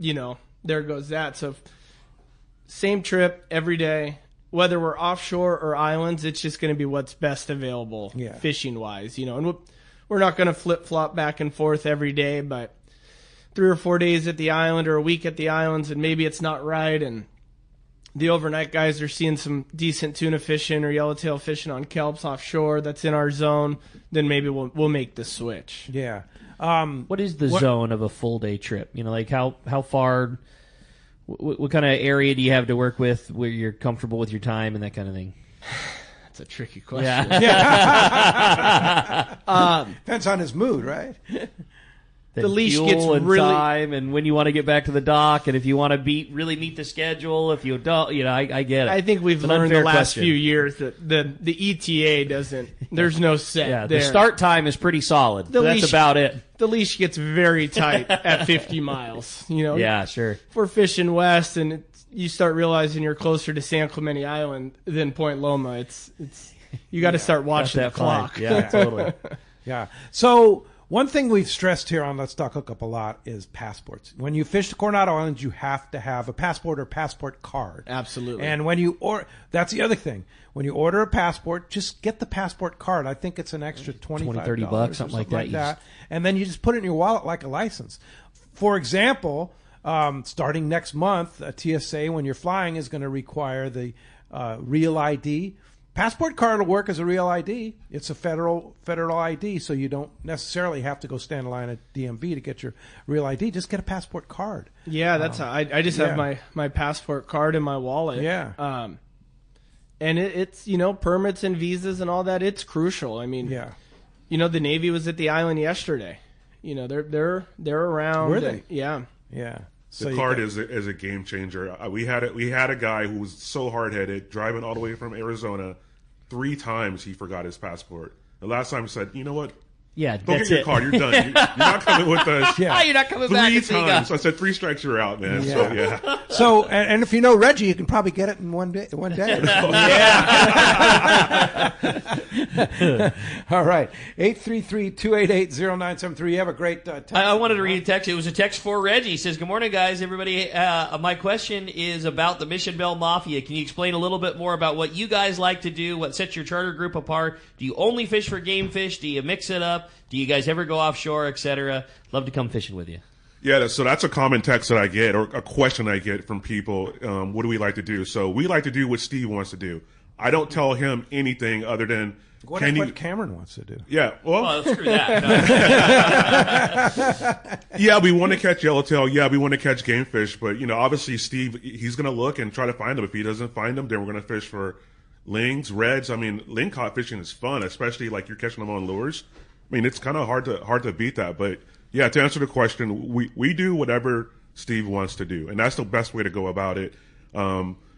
There goes that. So same trip every day. Whether we're offshore or islands, it's just going to be what's best available fishing-wise, and we're not going to flip-flop back and forth every day, but 3 or 4 days at the island or a week at the islands, and maybe it's not right, and the overnight guys are seeing some decent tuna fishing or yellowtail fishing on kelps offshore that's in our zone, then maybe we'll make the switch. Yeah. What is the zone of a full-day trip? Like how far... What kind of area do you have to work with where you're comfortable with your time and that kind of thing? That's a tricky question. Depends on his mood, right? The leash gets time, and when you want to get back to the dock, and if you want to really meet the schedule. If you don't, I get it. I think we've learned the last few years that the ETA doesn't. There's no set. Yeah, the start time is pretty solid. That's about it. The leash gets very tight at 50 miles. Yeah, sure. If we're fishing west, and you start realizing you're closer to San Clemente Island than Point Loma, it's you got to start watching the clock. Yeah, totally. Yeah. So. One thing we've stressed here on Let's Talk Hookup a lot is passports. When you fish the Coronado Islands, you have to have a passport or passport card. Absolutely. And that's the other thing. When you order a passport, just get the passport card. I think it's an extra $25, something like that. And then you just put it in your wallet like a license. For example, starting next month, TSA, when you're flying, is going to require the real ID. Passport card will work as a real ID. It's a federal ID, so you don't necessarily have to go stand in line at DMV to get your real ID. Just get a passport card. Yeah, that's how I just have my passport card in my wallet. Yeah. And it's permits and visas and all that. It's crucial. I mean, the Navy was at the island yesterday. They're around. Were they? Yeah. Yeah. The card is a game changer. We had a guy who was so hard headed, driving all the way from Arizona. 3 times he forgot his passport. The last time he said, "You know what? Yeah, go get your card. You're done. You're not coming with us." Yeah, you're not coming 3 back. 3 times. So I said 3 strikes, you're out, man. Yeah. So yeah. So and if you know Reggie, you can probably get it in one day. Yeah. All right. 833-288-0973. You have a great text. I wanted to read a text. It was a text for Reggie. He says, "Good morning, guys. Everybody. My question is about the Mission Belle Mafia. Can you explain a little bit more about what you guys like to do? What sets your charter group apart? Do you only fish for game fish? Do you mix it up? Do you guys ever go offshore, etc.? Love to come fishing with you." Yeah, so that's a common text that I get, or a question I get from people. What do we like to do? So we like to do what Steve wants to do. I don't tell him anything other than what Cameron wants to do. Yeah, well, screw that. No. Yeah, we want to catch yellowtail. Yeah, we want to catch game fish. But obviously Steve, he's going to look and try to find them. If he doesn't find them, then we're going to fish for lings, reds. I mean, ling caught fishing is fun, especially like you're catching them on lures. I mean, it's kind of hard to beat that. But yeah, to answer the question, we do whatever Steve wants to do, and that's the best way to go about it.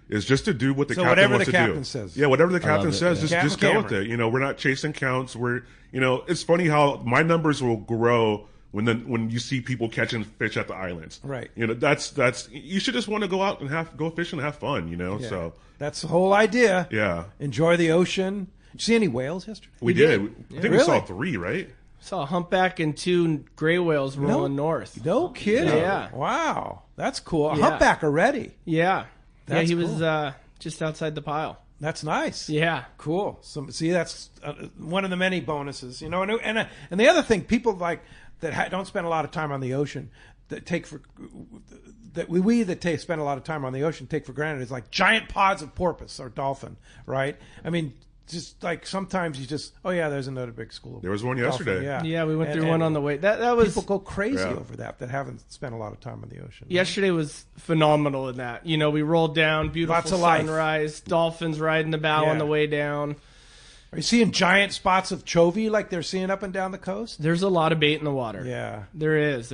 Is just to do what the captain wants to do. Captain says. Yeah, whatever the captain says, just go with it. We're not chasing counts. It's funny how my numbers will grow when you see people catching fish at the islands. Right. That's you should just want to go out and go fishing and have fun. Yeah. So that's the whole idea. Yeah. Enjoy the ocean. Did you see any whales yesterday? We did. I think really? we saw 3, right? Saw a humpback and 2 gray whales rolling north. No kidding. Yeah. Wow. That's cool. A Yeah. humpback already. Yeah. That's he cool. was just outside the pile. That's nice. Yeah. Cool. So, see, that's one of the many bonuses, you know. And the other thing, people like that don't spend a lot of time on the ocean that take for that we that spend a lot of time on the ocean take for granted is like giant pods of porpoise or dolphin, right? I mean, just like sometimes you just there's another big school. There was one yesterday. Yeah, we went through one on the way. That was people go crazy over that haven't spent a lot of time on the ocean. Yesterday was phenomenal in that. You know, we rolled down, beautiful Lots of sunrise, dolphins riding the bow on the way down. Are you seeing giant spots of chovy like they're seeing up and down the coast? There's a lot of bait in the water. Yeah. There is.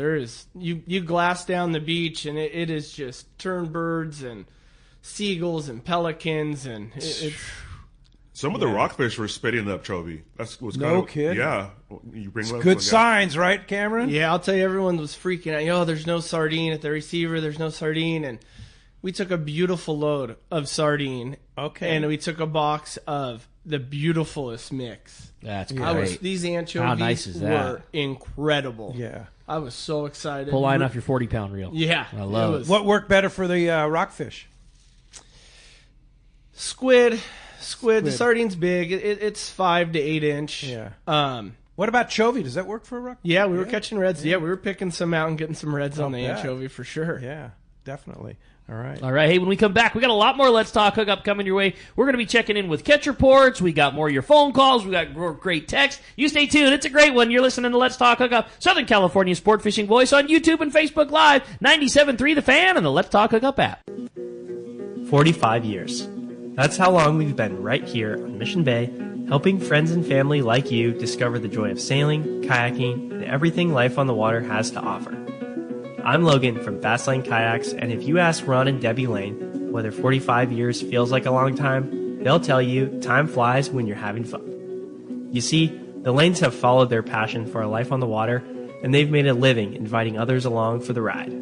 You glass down the beach and it is just turnbirds and seagulls and pelicans and it's... Some of the rockfish were spitting up chovy. That's what's no kidding. Yeah, you bring good signs, right, Cameron? Yeah, I'll tell you, everyone was freaking out. There's no sardine at the receiver. There's no sardine, and we took a beautiful load of sardine. Okay, and we took a box of the beautifulest mix. That's great. These anchovies How nice is that? Were incredible. Yeah, I was so excited. Pull line off your 40-pound reel. Yeah, I love it. What worked better for the rockfish? Squid. The sardine's big. It's 5 to 8 inch. Yeah. What about chovy? Does that work for a rock? Yeah, we were catching reds. Yeah, we were picking some out and getting some reds on the anchovy for sure. Yeah, definitely. All right. Hey, when we come back, we got a lot more Let's Talk Hookup coming your way. We're going to be checking in with catch reports. We got more of your phone calls. We got great text. You stay tuned. It's a great one. You're listening to Let's Talk Hookup, Southern California sport fishing voice on YouTube and Facebook Live, 97.3 The Fan, and the Let's Talk Hookup app. 45 years. That's how long we've been right here on Mission Bay, helping friends and family like you discover the joy of sailing, kayaking, and everything life on the water has to offer. I'm Logan from Fastlane Kayaks, and if you ask Ron and Debbie Lane whether 45 years feels like a long time, they'll tell you time flies when you're having fun. You see, the Lanes have followed their passion for a life on the water, and they've made a living inviting others along for the ride.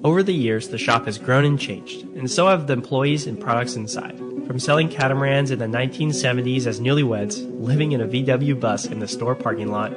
Over the years, the shop has grown and changed, and so have the employees and products inside. From selling catamarans in the 1970s as newlyweds, living in a VW bus in the store parking lot,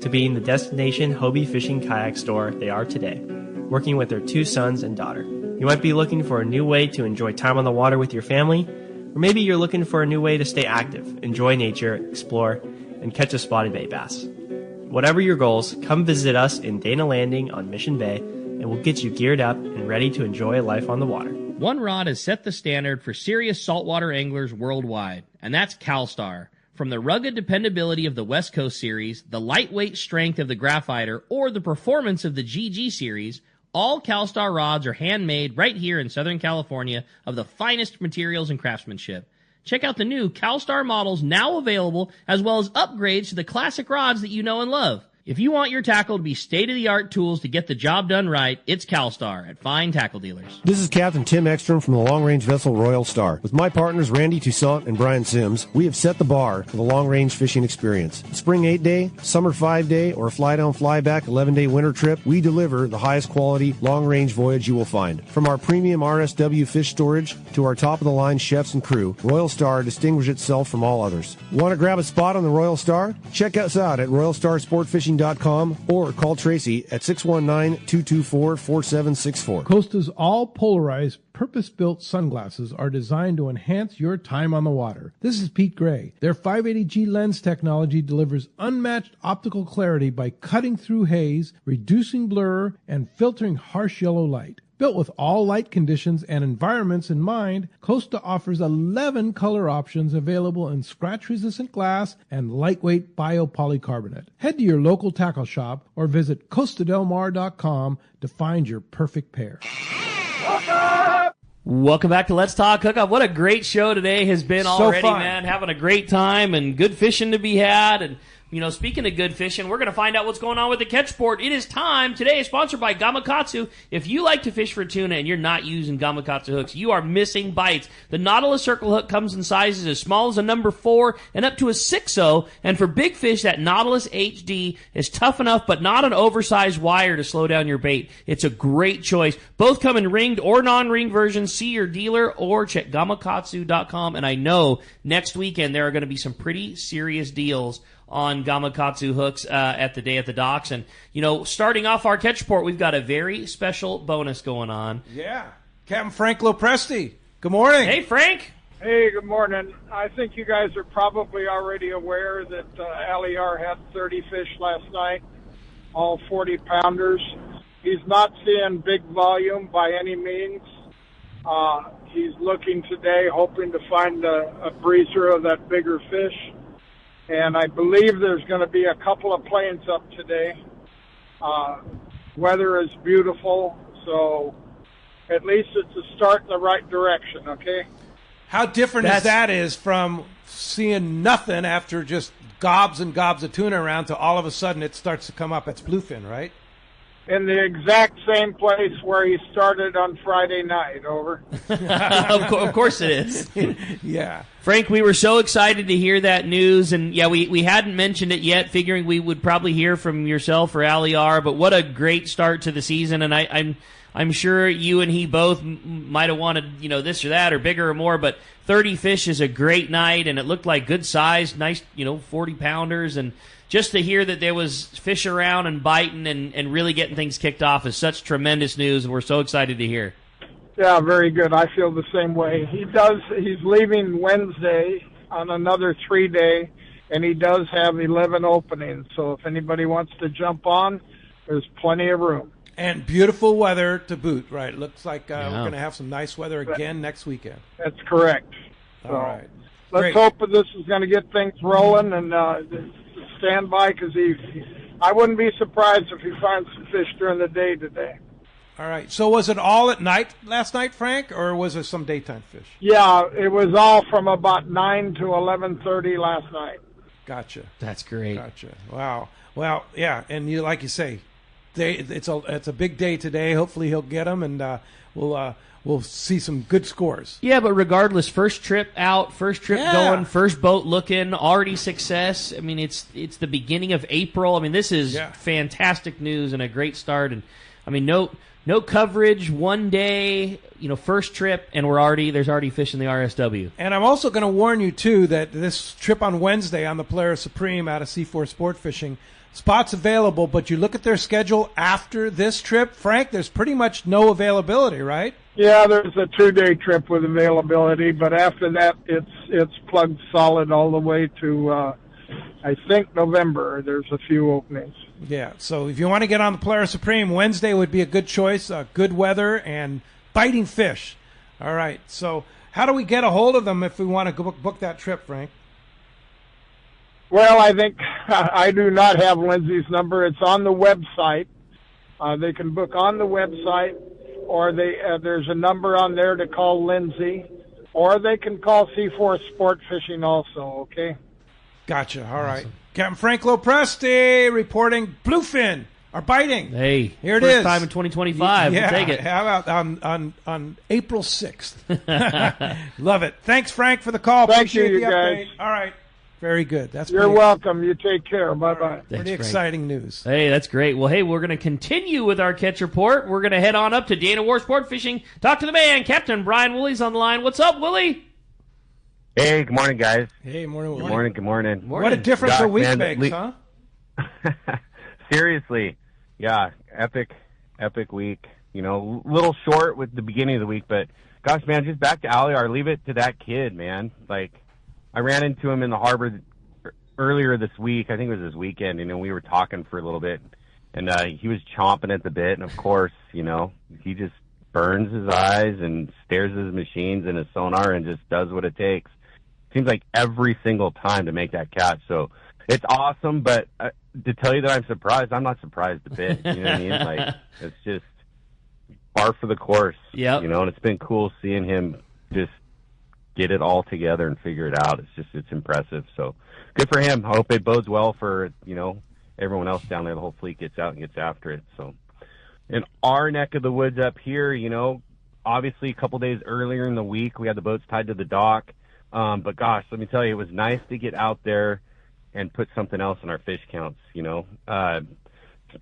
to being the destination Hobie fishing kayak store they are today, working with their 2 sons and daughter. You might be looking for a new way to enjoy time on the water with your family, or maybe you're looking for a new way to stay active, enjoy nature, explore, and catch a spotted bay bass. Whatever your goals, come visit us in Dana Landing on Mission Bay, and we'll get you geared up and ready to enjoy life on the water. One rod has set the standard for serious saltwater anglers worldwide, and that's CalStar. From the rugged dependability of the West Coast series, the lightweight strength of the Graphiter, or the performance of the GG series, all CalStar rods are handmade right here in Southern California of the finest materials and craftsmanship. Check out the new CalStar models now available, as well as upgrades to the classic rods that you know and love. If you want your tackle to be state-of-the-art tools to get the job done right, it's CalStar at fine tackle dealers. This is Captain Tim Ekstrom from the long-range vessel Royal Star. With my partners Randy Toussaint and Brian Sims, we have set the bar for the long-range fishing experience. Spring 8-day, summer 5-day, or a fly-down, fly-back 11-day winter trip, we deliver the highest quality long-range voyage you will find. From our premium RSW fish storage to our top-of-the-line chefs and crew, Royal Star distinguishes itself from all others. Want to grab a spot on the Royal Star? Check us out at RoyalStarSportFishing.com or call Tracy at 619-224-4764. Costa's all polarized, purpose-built sunglasses are designed to enhance your time on the water. This is Pete Gray. Their 580G lens technology delivers unmatched optical clarity by cutting through haze, reducing blur, and filtering harsh yellow light. Built with all light conditions and environments in mind, Costa offers 11 color options available in scratch-resistant glass and lightweight biopolycarbonate. Head to your local tackle shop or visit costadelmar.com to find your perfect pair. Welcome back to Let's Talk Hookup. What a great show today has been already, fun. man. Having a great time and good fishing to be had. And, you know, speaking of good fishing, we're going to find out what's going on with the catch sport. It is time. Today is sponsored by Gamakatsu. If you like to fish for tuna and you're not using Gamakatsu hooks, you are missing bites. The Nautilus Circle hook comes in sizes as small as a number 4 and up to a 6.0. And for big fish, that Nautilus HD is tough enough, but not an oversized wire to slow down your bait. It's a great choice. Both come in ringed or non-ringed versions. See your dealer or check Gamakatsu.com. And I know next weekend there are going to be some pretty serious deals on Gamakatsu hooks at the day at the docks. And, starting off our catch report, we've got a very special bonus going on. Yeah. Captain Frank Lopresti. Good morning. Hey, Frank. Hey, good morning. I think you guys are probably already aware that Aliar had 30 fish last night, all 40-pounders. He's not seeing big volume by any means. He's looking today, hoping to find a breezer of that bigger fish. And I believe there's going to be a couple of planes up today. Weather is beautiful, so at least it's a start in the right direction, okay? How different is from seeing nothing after just gobs and gobs of tuna around to all of a sudden it starts to come up. It's bluefin, right? In the exact same place where he started on Friday night, over. Of course it is. Yeah. Frank, we were so excited to hear that news, and yeah, we hadn't mentioned it yet, figuring we would probably hear from yourself or Aliar, but what a great start to the season, and I'm sure you and he both might have wanted, this or that or bigger or more, but 30 fish is a great night, and it looked like good size, nice, 40-pounders, and just to hear that there was fish around and biting and really getting things kicked off is such tremendous news, and we're so excited to hear. Yeah, very good. I feel the same way. He's leaving Wednesday on another 3-day, and he does have 11 openings, so if anybody wants to jump on, there's plenty of room. And beautiful weather to boot, right? Looks like we're going to have some nice weather again next weekend. That's correct. All right. Let's hope that this is going to get things rolling and stand by, because I wouldn't be surprised if he finds some fish during the day today. All right. So was it all at night last night, Frank, or was there some daytime fish? Yeah, it was all from about 9 to 11:30 last night. Gotcha. That's great. Gotcha. Wow. Well, yeah, and like you say, it's a big day today. Hopefully he'll get them, and we'll see some good scores. Yeah, but regardless, first trip out, first trip going, first boat looking, already success. I mean, it's the beginning of April. I mean, this is fantastic news and a great start. And I mean, no coverage, one day, first trip, and there's already fish in the RSW. And I'm also going to warn you too that this trip on Wednesday on the Polaris Supreme out of C4 Sport Fishing. Spots available, but you look at their schedule after this trip, Frank, there's pretty much no availability, right? Yeah, there's a 2-day trip with availability, but after that, it's plugged solid all the way to, I think, November. There's a few openings. Yeah, so if you want to get on the Polaris Supreme, Wednesday would be a good choice, good weather, and biting fish. All right, so how do we get a hold of them if we want to book that trip, Frank? Well, I think I do not have Lindsay's number. It's on the website. They can book on the website, or there's a number on there to call Lindsay, or they can call C4 Sport Fishing also, okay? Gotcha. All right. Captain Frank Lopresti reporting bluefin are biting. Hey, here it first is. Time in 2025. Yeah, we'll take it. How about on April 6th? Love it. Thanks, Frank, for the call. Thank Appreciate you, the guys. update. All right. Very good. You're welcome. You take care. Bye-bye. Pretty exciting news. Hey, that's great. Well, hey, we're going to continue with our catch report. We're going to head on up to Dana War Sport Fishing. Talk to the man, Captain Brian Woolley's on the line. What's up, Willie? Hey, good morning, guys. Hey, morning, Willie. Good morning. What a difference a week makes, huh? Seriously. Yeah, epic week. Little short with the beginning of the week, but gosh, man, just back to Aliar. Leave it to that kid, man. Like, I ran into him in the harbor earlier this week. I think it was this weekend, we were talking for a little bit, and he was chomping at the bit, and of course, he just burns his eyes and stares at his machines and his sonar and just does what it takes. Seems like every single time to make that catch. So it's awesome, but to tell you that I'm surprised, I'm not surprised a bit. You know what I mean? Like, it's just par for the course. Yeah. And it's been cool seeing him just get it all together and figure it out. It's impressive. So good for him. I hope it bodes well for, everyone else down there. The whole fleet gets out and gets after it. So in our neck of the woods up here, obviously a couple days earlier in the week, we had the boats tied to the dock. But gosh, let me tell you, it was nice to get out there and put something else in our fish counts,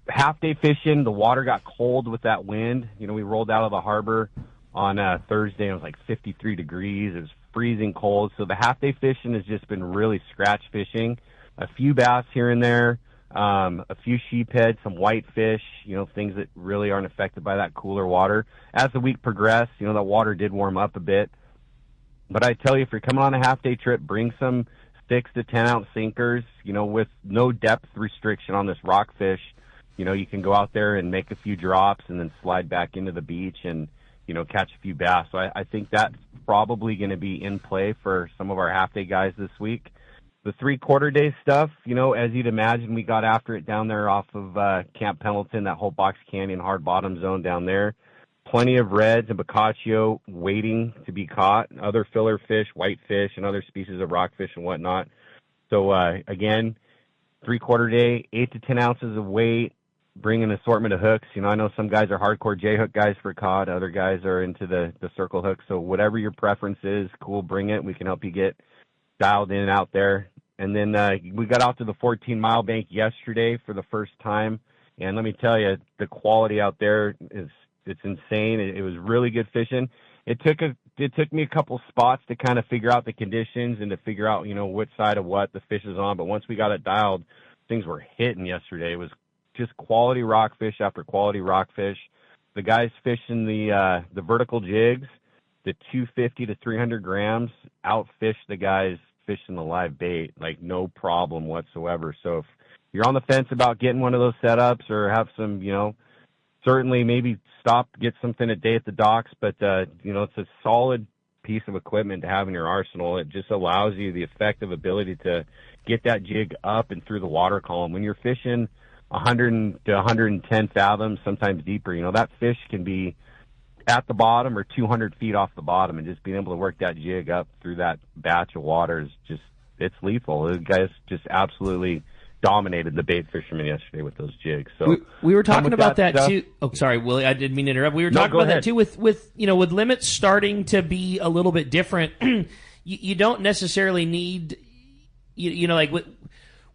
half day fishing, the water got cold with that wind. We rolled out of the harbor on Thursday, and it was like 53 degrees. It was freezing cold. So the half day fishing has just been really scratch fishing. a few bass here and there, a few sheephead, some whitefish, things that really aren't affected by that cooler water. As the week progressed, that water did warm up a bit. But I tell you, if you're coming on a half-day trip, bring some 6 to 10-ounce sinkers, with no depth restriction on this rockfish. You can go out there and make a few drops and then slide back into the beach and, catch a few bass. So I think that's probably going to be in play for some of our half-day guys this week. The 3/4-day stuff, as you'd imagine, we got after it down there off of Camp Pendleton, that whole Box Canyon hard bottom zone down there. Plenty of reds and boccaccio waiting to be caught, other filler fish, whitefish, and other species of rockfish and whatnot. So, again, 3/4 day, 8 to 10 ounces of weight, bring an assortment of hooks. I know some guys are hardcore J-hook guys for cod. Other guys are into the circle hook. So whatever your preference is, cool, bring it. We can help you get dialed in out there. And then we got out to the 14-mile bank yesterday for the first time. And let me tell you, the quality out there it's insane. It was really good fishing. It took me a couple spots to kind of figure out the conditions and to figure out, which side of what the fish is on. But once we got it dialed, things were hitting yesterday. It was just quality rockfish after quality rockfish. The guys fishing the vertical jigs, the 250 to 300 grams, outfished the guys fishing the live bait, like no problem whatsoever. So if you're on the fence about getting one of those setups or have some, certainly maybe get something a day at the docks, but, it's a solid piece of equipment to have in your arsenal. It just allows you the effective ability to get that jig up and through the water column. When you're fishing 100 to 110 fathoms, sometimes deeper, that fish can be at the bottom or 200 feet off the bottom, and just being able to work that jig up through that batch of water is it's lethal. The guys just absolutely dominated the bait fishermen yesterday with those jigs. So we were talking about that too. Oh, sorry, Willie, I didn't mean to interrupt. We were talking about that too with limits starting to be a little bit different. you don't necessarily need, like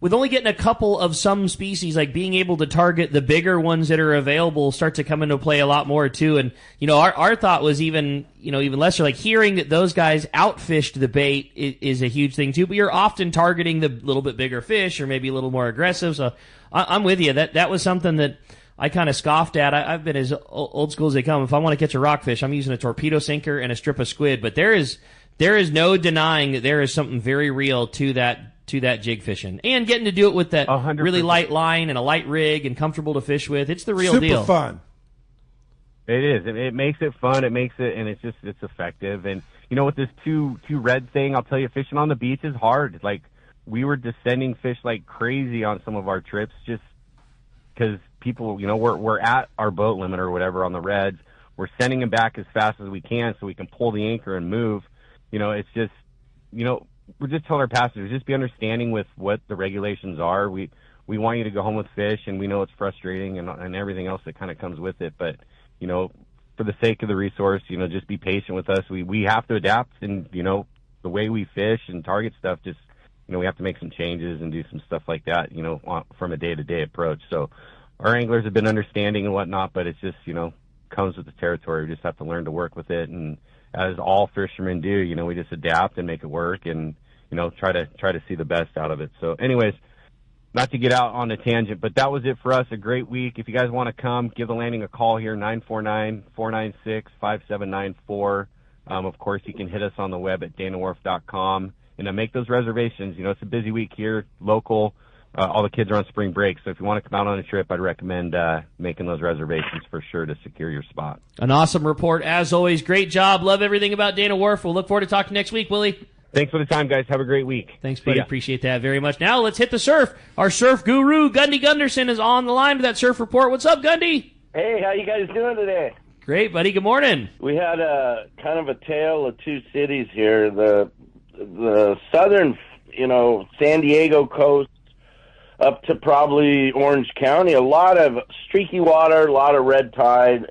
with only getting a couple of some species, like being able to target the bigger ones that are available start to come into play a lot more too. And, our thought was even lesser, like hearing that those guys outfished the bait is a huge thing too, but you're often targeting the little bit bigger fish or maybe a little more aggressive. So I'm with you. That was something that I kind of scoffed at. I've been as old school as they come. If I want to catch a rockfish, I'm using a torpedo sinker and a strip of squid, but there is no denying that there is something very real to that jig fishing, and getting to do it with that 100%. Really light line and a light rig and comfortable to fish with. It's the real deal. Super fun. It is. It makes it fun. It makes it, and it's effective. And with this two red thing, I'll tell you, fishing on the beach is hard. Like, we were descending fish like crazy on some of our trips, just because people, we're at our boat limit or whatever on the reds. We're sending them back as fast as we can so we can pull the anchor and move. It's just, we're just telling our passengers, just be understanding with what the regulations are. We want you to go home with fish, and we know it's frustrating and everything else that kind of comes with it. But, for the sake of the resource, just be patient with us. We have to adapt, and, the way we fish and target stuff, just, we have to make some changes and do some stuff like that, from a day-to-day approach. So our anglers have been understanding and whatnot, but it's just, comes with the territory. We just have to learn to work with it, and as all fishermen do, we just adapt and make it work and, try to see the best out of it. So anyways, not to get out on a tangent, but that was it for us. A great week. If you guys want to come, give the landing a call here, 949-496-5794. Of course, you can hit us on the web at danawharf.com and make those reservations. It's a busy week here, local. All the kids are on spring break, so if you want to come out on a trip, I'd recommend making those reservations for sure to secure your spot. An awesome report, as always. Great job. Love everything about Dana Wharf. We'll look forward to talking next week, Willie. Thanks for the time, guys. Have a great week. Thanks, buddy. Appreciate that very much. Now let's hit the surf. Our surf guru, Gundy Gunderson, is on the line with that surf report. What's up, Gundy? Hey, how you guys doing today? Great, buddy. Good morning. We had a kind of a tale of two cities here. The southern, San Diego coast up to probably Orange County, a lot of streaky water, a lot of red tide,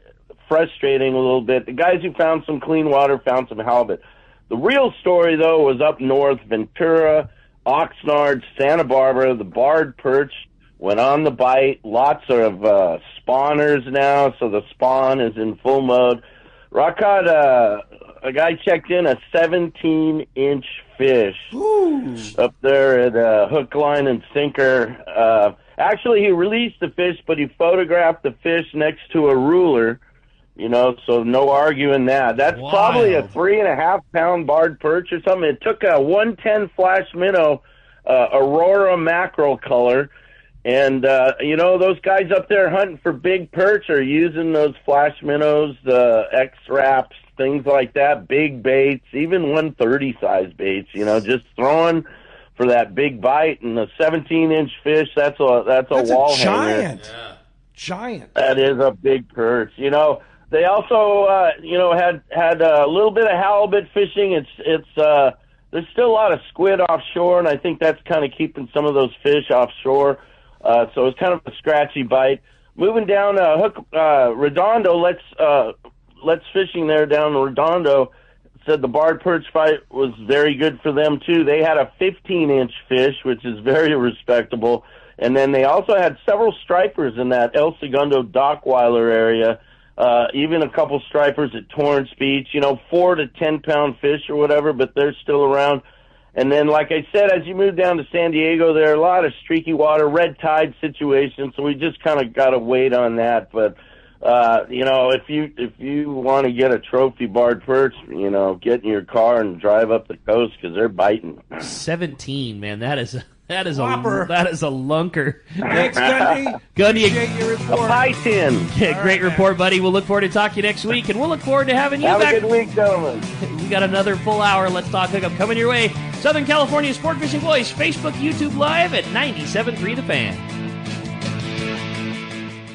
frustrating a little bit. The guys who found some clean water found some halibut. The real story, though, was up north, Ventura, Oxnard, Santa Barbara. The barred perch went on the bite. Lots of spawners now, so the spawn is in full mode. Rock Cod, a guy checked in a 17-inch fish up there at Hook, Line, and Sinker. Actually, he released the fish, but he photographed the fish next to a ruler, so no arguing that. That's probably a 3.5-pound barred perch or something. It took a 110 flash minnow, Aurora mackerel color. And, those guys up there hunting for big perch are using those flash minnows, X-Wraps, things like that, big baits, even 130 size baits, just throwing for that big bite. And the 17-inch fish, that's a wall hanger. Giant. That is a big perch. They also, had a little bit of halibut fishing. There's still a lot of squid offshore, and I think that's kind of keeping some of those fish offshore. So it's kind of a scratchy bite. Moving down Redondo, let's fishing there down Redondo. Said the barred perch fight was very good for them too. They had a 15-inch fish, which is very respectable, and then they also had several stripers in that El Segundo Dockweiler area. Even a couple stripers at Torrance Beach. 4 to 10 pound fish or whatever, but they're still around. And then, like I said, as you move down to San Diego, there are a lot of streaky water, red tide situations, so we just kind of got to wait on that. But, if you want to get a trophy barred perch, get in your car and drive up the coast because they're biting. 17, man, that is a Whopper. that is a lunker. Thanks, Gundy. Gundy, Appreciate your report. A pie-tin. Yeah, great report, buddy. We'll look forward to talking to you next week, and we'll look forward to having you back. Have a good week, gentlemen. We got another full hour. Let's Talk Hookup coming your way. Southern California Sport Fishing Voice, Facebook, YouTube Live at 97.3 The Fan.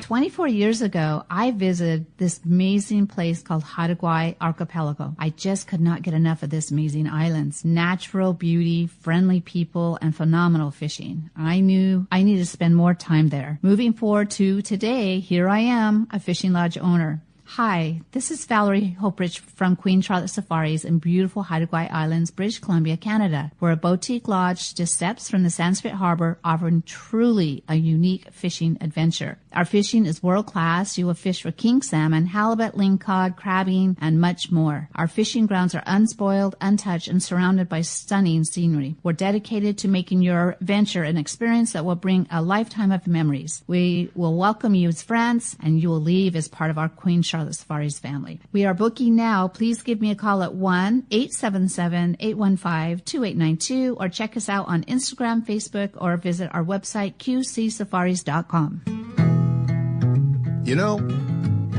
24 years ago, I visited this amazing place called Hawaii Archipelago. I just could not get enough of this amazing islands. Natural beauty, friendly people, and phenomenal fishing. I knew I needed to spend more time there. Moving forward to today, here I am, a fishing lodge owner. Hi, this is Valerie Hoprich from Queen Charlotte Safaris in beautiful Hawaii Islands, British Columbia, Canada. We're a boutique lodge just steps from the Sanskrit Harbor, offering truly a unique fishing adventure. Our fishing is world class. You will fish for king salmon, halibut, lingcod, crabbing, and much more. Our fishing grounds are unspoiled, untouched, and surrounded by stunning scenery. We're dedicated to making your venture an experience that will bring a lifetime of memories. We will welcome you as friends, and you will leave as part of our Queen Charlotte Safaris family. We are booking now. Please give me a call at 1-877-815-2892 or check us out on Instagram, Facebook, or visit our website, qcsafaris.com.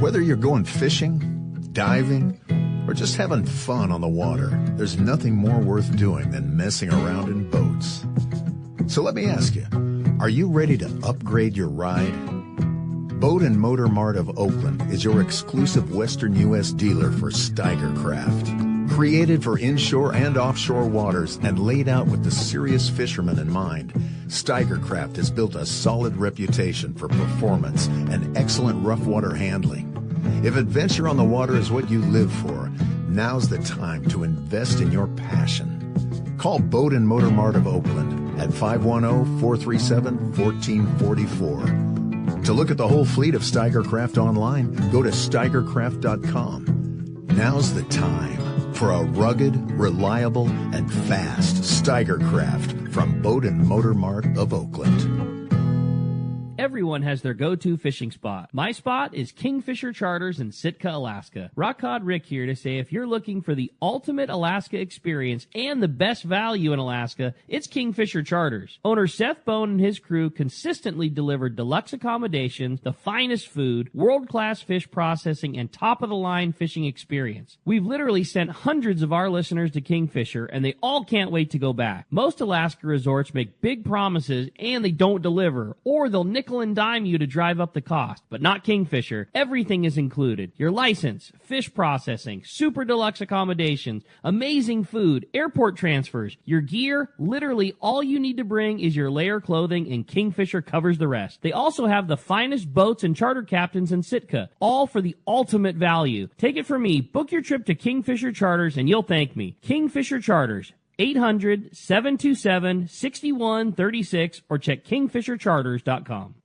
Whether you're going fishing, diving, or just having fun on the water, there's nothing more worth doing than messing around in boats. So let me ask you, are you ready to upgrade your ride? Boat and Motor Mart of Oakland is your exclusive Western U.S. dealer for Steiger Craft. Created for inshore and offshore waters and laid out with the serious fisherman in mind, Steiger Craft has built a solid reputation for performance and excellent rough water handling. If adventure on the water is what you live for, now's the time to invest in your passion. Call Boat and Motor Mart of Oakland at 510-437-1444. To look at the whole fleet of Steiger Craft online, go to steigercraft.com. Now's the time for a rugged, reliable, and fast Steiger Craft from Boat and Motor Mart of Oakland. Everyone has their go-to fishing spot. My spot is Kingfisher Charters in Sitka, Alaska. Rock Cod Rick here to say if you're looking for the ultimate Alaska experience and the best value in Alaska, it's Kingfisher Charters. Owner Seth Bone and his crew consistently deliver deluxe accommodations, the finest food, world-class fish processing, and top-of-the-line fishing experience. We've literally sent hundreds of our listeners to Kingfisher, and they all can't wait to go back. Most Alaska resorts make big promises, and they don't deliver, or they'll nickel and dime you to drive up the cost, but not Kingfisher. Everything is included. Your license, fish processing, super deluxe accommodations, amazing food, airport transfers, your gear, literally all you need to bring is your layer clothing and Kingfisher covers the rest. They also have the finest boats and charter captains in Sitka, all for the ultimate value. Take it from me, book your trip to Kingfisher Charters and you'll thank me. Kingfisher Charters, 800-727-6136 or check kingfishercharters.com.